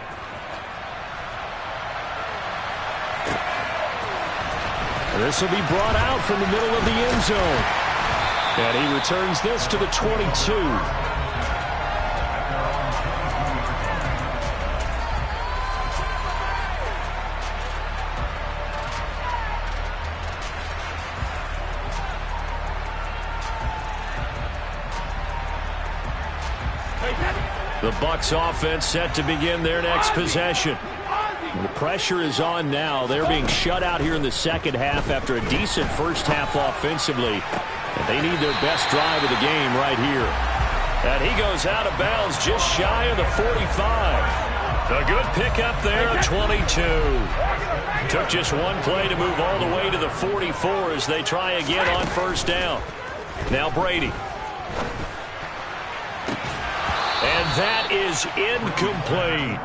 Speaker 1: This will be brought out from the middle of the end zone. And he returns this to the 22. The Bucs offense set to begin their next possession. The pressure is on now. They're being shut out here in the second half after a decent first half offensively. And they need their best drive of the game right here. And he goes out of bounds just shy of the 45. A good pickup there of 22. Took just one play to move all the way to the 44 as they try again on first down. Now Brady. And that is incomplete.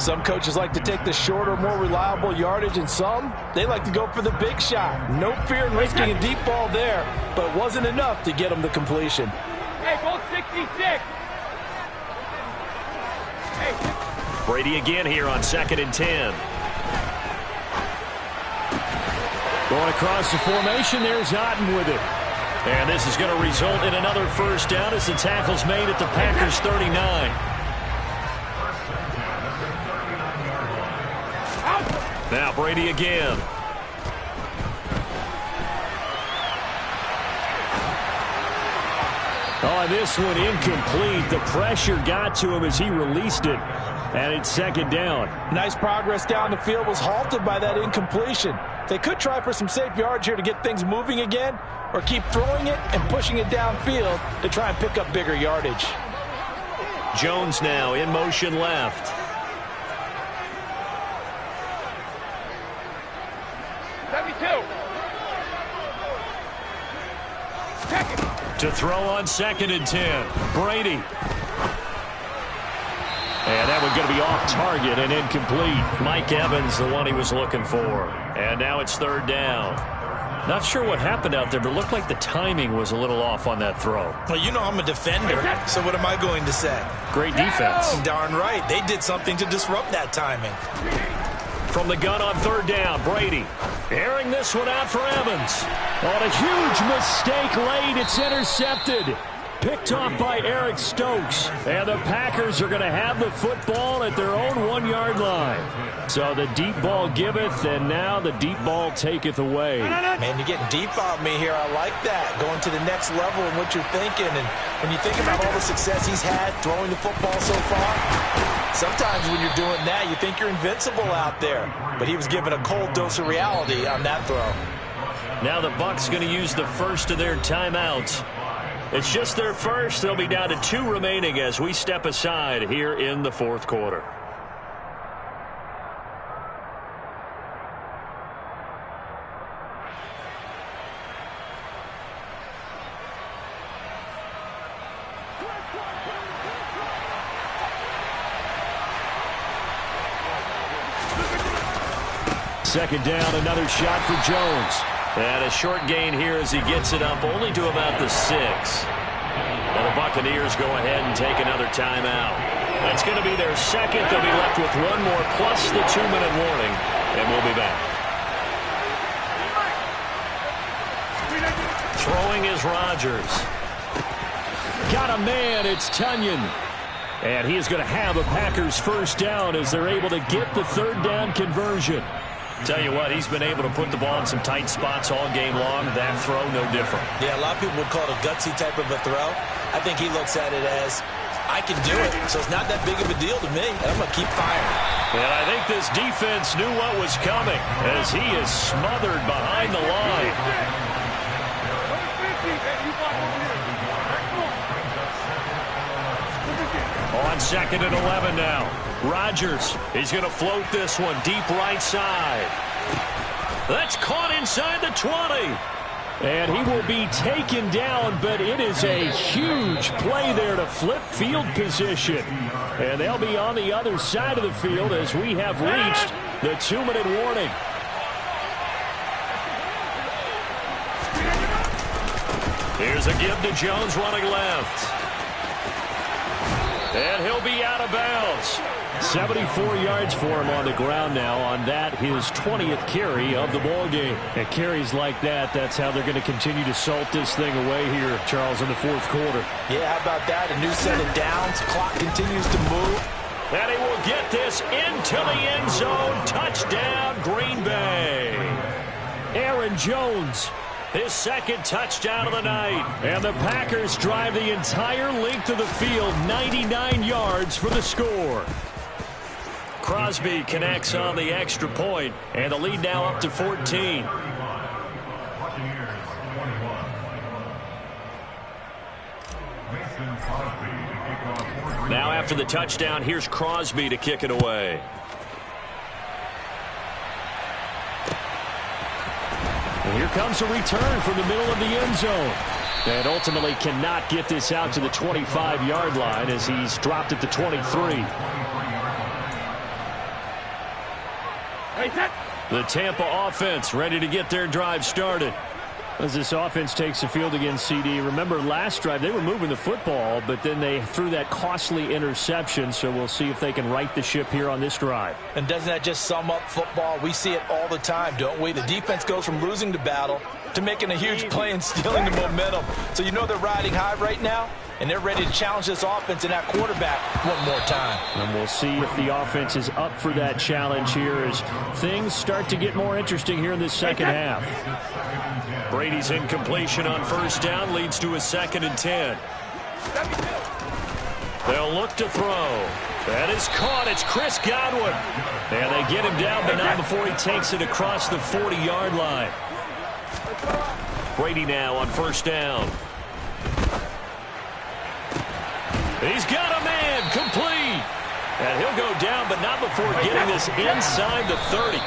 Speaker 2: Some coaches like to take the shorter, more reliable yardage, and some, they like to go for the big shot. No fear in risking a deep ball there, but it wasn't enough to get them the completion.
Speaker 10: Hey, ball 66. Hey.
Speaker 1: Brady again here on 2nd and 10. Going across the formation, there's Otten with it. And this is going to result in another first down as the tackle's made at the Packers' 39. Now Brady again. Oh, this one incomplete. The pressure got to him as he released it. And it's 2nd down.
Speaker 2: Nice progress down the field was halted by that incompletion. They could try for some safe yards here to get things moving again, or keep throwing it and pushing it downfield to try and pick up bigger yardage.
Speaker 1: Jones now in motion left.
Speaker 10: 72.
Speaker 1: To throw on 2nd and 10. Brady. And that one going to be off target and incomplete. Mike Evans, the one he was looking for. And now it's 3rd down. Not sure what happened out there, but it looked like the timing was a little off on that throw.
Speaker 2: Well, you know I'm a defender, so what am I going to say?
Speaker 1: Great defense.
Speaker 2: Darn right. They did something to disrupt that timing.
Speaker 1: From the gun on 3rd down, Brady. Airing this one out for Evans. On a huge mistake late, it's intercepted. Picked off by Eric Stokes. And the Packers are going to have the football at their own 1-yard line. So the deep ball giveth, and now the deep ball taketh away.
Speaker 2: Man, you're getting deep on me here. I like that. Going to the next level in what you're thinking. And when you think about all the success he's had throwing the football so far, sometimes when you're doing that, you think you're invincible out there. But he was given a cold dose of reality on that throw.
Speaker 1: Now the Bucs going to use the first of their timeouts. It's just their first. They'll be down to 2 remaining as we step aside here in the fourth quarter. Second down, another shot for Jones. And a short gain here as he gets it up only to about the 6. And the Buccaneers go ahead and take another timeout. That's going to be their second. They'll be left with 1 more plus the 2-minute warning. And we'll be back. Throwing is Rodgers. Got a man. It's Tunyon. And he is going to have a Packers first down as they're able to get the third down conversion. Tell you what, he's been able to put the ball in some tight spots all game long. That throw, no different.
Speaker 2: Yeah, a lot of people would call it a gutsy type of a throw. I think he looks at it as, I can do it, so it's not that big of a deal to me, and I'm going to keep firing.
Speaker 1: And I think this defense knew what was coming as he is smothered behind the line. On 2nd and 11 now. Rodgers, he's going to float this one deep right side. That's caught inside the 20. And he will be taken down, but it is a huge play there to flip field position. And they'll be on the other side of the field as we have reached the 2-minute warning. Here's a give to Jones running left. And he'll be out of bounds. 74 yards for him on the ground now on that, his 20th carry of the ball game. And carries like that, that's how they're going to continue to salt this thing away here, Charles, in the fourth quarter.
Speaker 2: Yeah, how about that? A new set of downs. Clock continues to move.
Speaker 1: And he will get this into the end zone. Touchdown, Green Bay. Aaron Jones, his second touchdown of the night. And the Packers drive the entire length of the field, 99 yards for the score. Crosby connects on the extra point, and the lead now up to 14. Now after the touchdown, here's Crosby to kick it away. And here comes a return from the middle of the end zone. And ultimately cannot get this out to the 25-yard line as he's dropped at the 23. The Tampa offense ready to get their drive started. As this offense takes the field against CD. Remember last drive they were moving the football, but then they threw that costly interception, so we'll see if they can right the ship here on this drive.
Speaker 2: And doesn't that just sum up football? We see it all the time, don't we? The defense goes from losing the battle to making a huge play and stealing the momentum. So you know they're riding high right now, and they're ready to challenge this offense and that quarterback one more time.
Speaker 1: And we'll see if the offense is up for that challenge here as things start to get more interesting here in this second half. Brady's incompletion on first down leads to a 2nd and 10. They'll look to throw. That is caught. It's Chris Godwin. And they get him down, but not before he takes it across the 40-yard line. Brady now on first down. He's got a man complete. And he'll go down, but not before getting this inside the 30.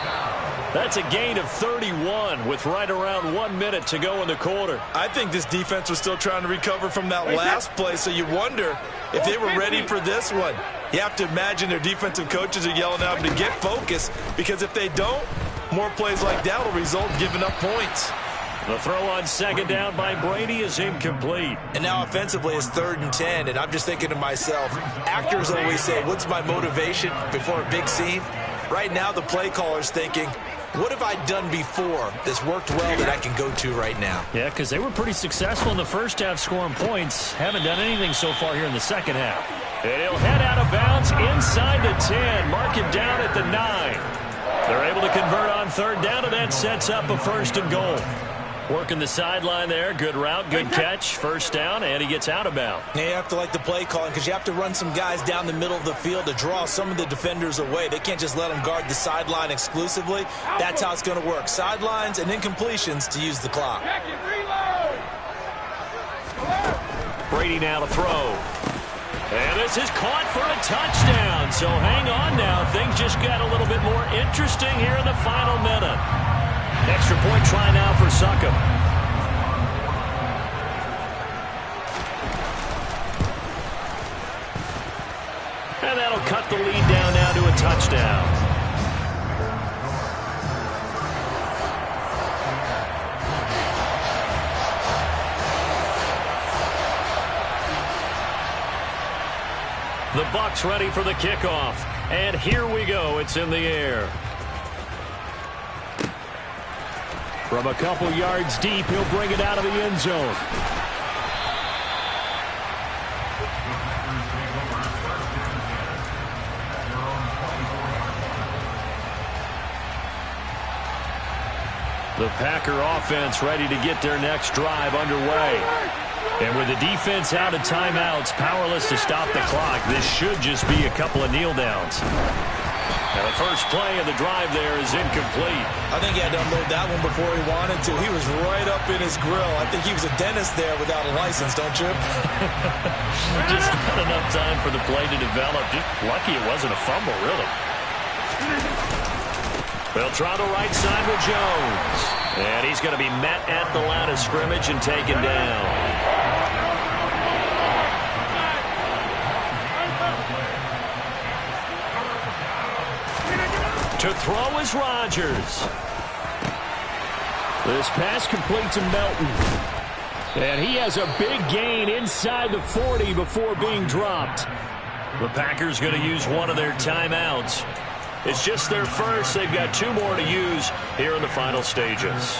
Speaker 1: That's a gain of 31 with right around 1 minute to go in the quarter.
Speaker 2: I think this defense was still trying to recover from that last play, so you wonder if they were ready for this one. You have to imagine their defensive coaches are yelling at them to get focused, because if they don't, more plays like that will result in giving up points.
Speaker 1: The throw on second down by Brady is incomplete.
Speaker 2: And now offensively it's 3rd and 10, and I'm just thinking to myself, actors always say, what's my motivation before a big scene? Right now the play caller's thinking, What have I done before that's worked well that I can go to right now?
Speaker 3: Yeah, because they were pretty successful in the first half scoring points. Haven't done anything so far here in the second half. And he'll head out of bounds inside the 10. Mark it down at the 9. They're able to convert on third down, and that sets up a 1st and goal. Working the sideline there. Good route, good catch. First down, and he gets out of bounds.
Speaker 2: Yeah, you have to like the play calling because you have to run some guys down the middle of the field to draw some of the defenders away. They can't just let them guard the sideline exclusively. That's how it's going to work. Sidelines and incompletions to use the clock.
Speaker 3: Brady now to throw. And this is caught for a touchdown. So hang on now. Things just got a little bit more interesting here in the final minute. Extra point try now for Succop. And that'll cut the lead down now to a touchdown. The Bucs ready for the kickoff. And here we go. It's in the air. From a couple yards deep, he'll bring it out of the end zone. The Packer offense ready to get their next drive underway. And with the defense out of timeouts, powerless to stop the clock, this should just be a couple of kneel downs. And the first play of the drive there is incomplete.
Speaker 2: I think he had to unload that one before he wanted to. He was right up in his grill. I think he was a dentist there without a license, don't you?
Speaker 3: Just not enough time for the play to develop. Just lucky it wasn't a fumble, really. They'll try the right side with Jones. And he's going to be met at the line of scrimmage and taken down. To throw is Rodgers. This pass complete to Melton. And he has a big gain inside the 40 before being dropped. The Packers going to use one of their timeouts. It's just their first. They've got 2 more to use here in the final stages.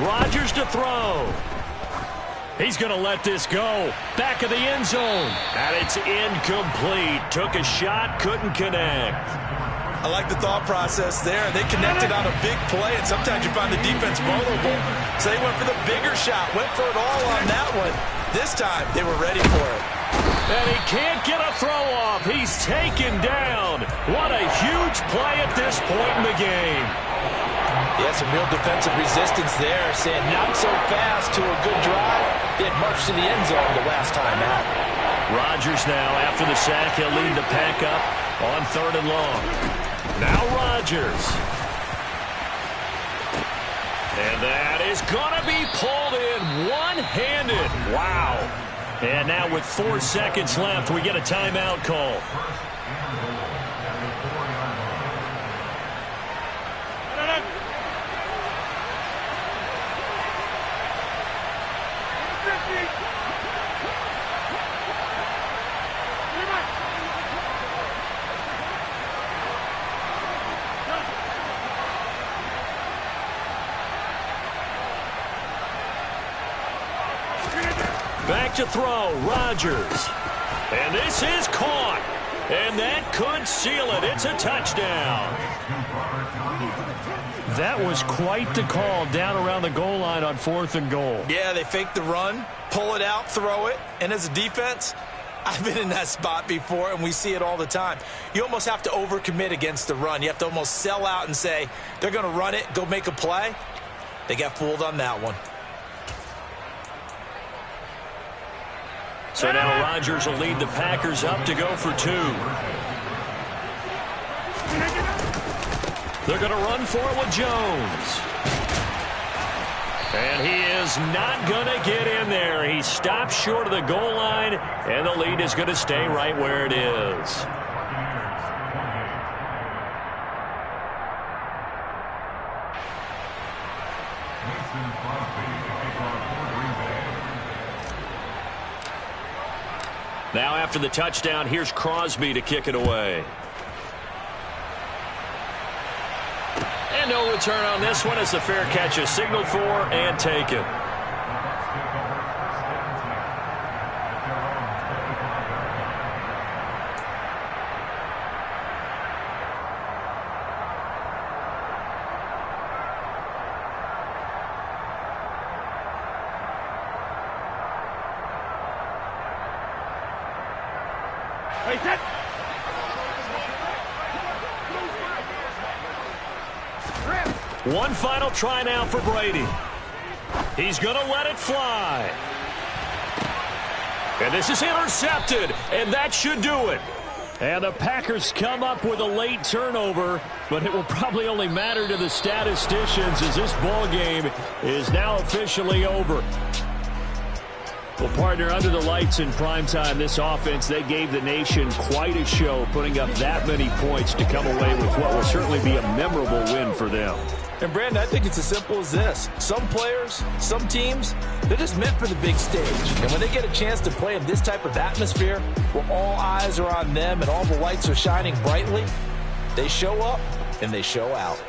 Speaker 3: Rodgers to throw. He's going to let this go. Back of the end zone. And it's incomplete. Took a shot, couldn't connect.
Speaker 2: I like the thought process there. They connected on a big play, and sometimes you find the defense vulnerable. So they went for the bigger shot, went for it all on that one. This time, they were ready for it.
Speaker 3: And he can't get a throw off. He's taken down. What a huge play at this point in the game.
Speaker 2: Yeah, some real defensive resistance there, saying not so fast to a good drive. He had marched to the end zone the last time out.
Speaker 3: Rodgers now, after the sack, he'll lead the pack up on 3rd and long. Now Rodgers. And that is going to be pulled in one-handed. Wow. And now with 4 seconds left, we get a timeout call. Back to throw, Rodgers. And this is caught. And that could seal it. It's a touchdown. That was quite the call down around the goal line on 4th and goal.
Speaker 2: Yeah, they fake the run, pull it out, throw it. And as a defense, I've been in that spot before, and we see it all the time. You almost have to overcommit against the run. You have to almost sell out and say, they're going to run it, go make a play. They got fooled on that one.
Speaker 3: So now Rodgers will lead the Packers up to go for 2. They're going to run for it with Jones. And he is not going to get in there. He stops short of the goal line, and the lead is going to stay right where it is.
Speaker 1: Now after the touchdown, here's Crosby to kick it away. And no return on this one as the fair catch is signaled for and taken. One final try now for Brady. He's going to let it fly. And this is intercepted, and that should do it. And the Packers come up with a late turnover, but it will probably only matter to the statisticians as this ball game is now officially over. Well, partner, under the lights in primetime, this offense, they gave the nation quite a show, putting up that many points to come away with what will certainly be a memorable win for them.
Speaker 2: And, Brandon, I think it's as simple as this. Some players, some teams, they're just meant for the big stage. And when they get a chance to play in this type of atmosphere where all eyes are on them and all the lights are shining brightly, they show up and they show out.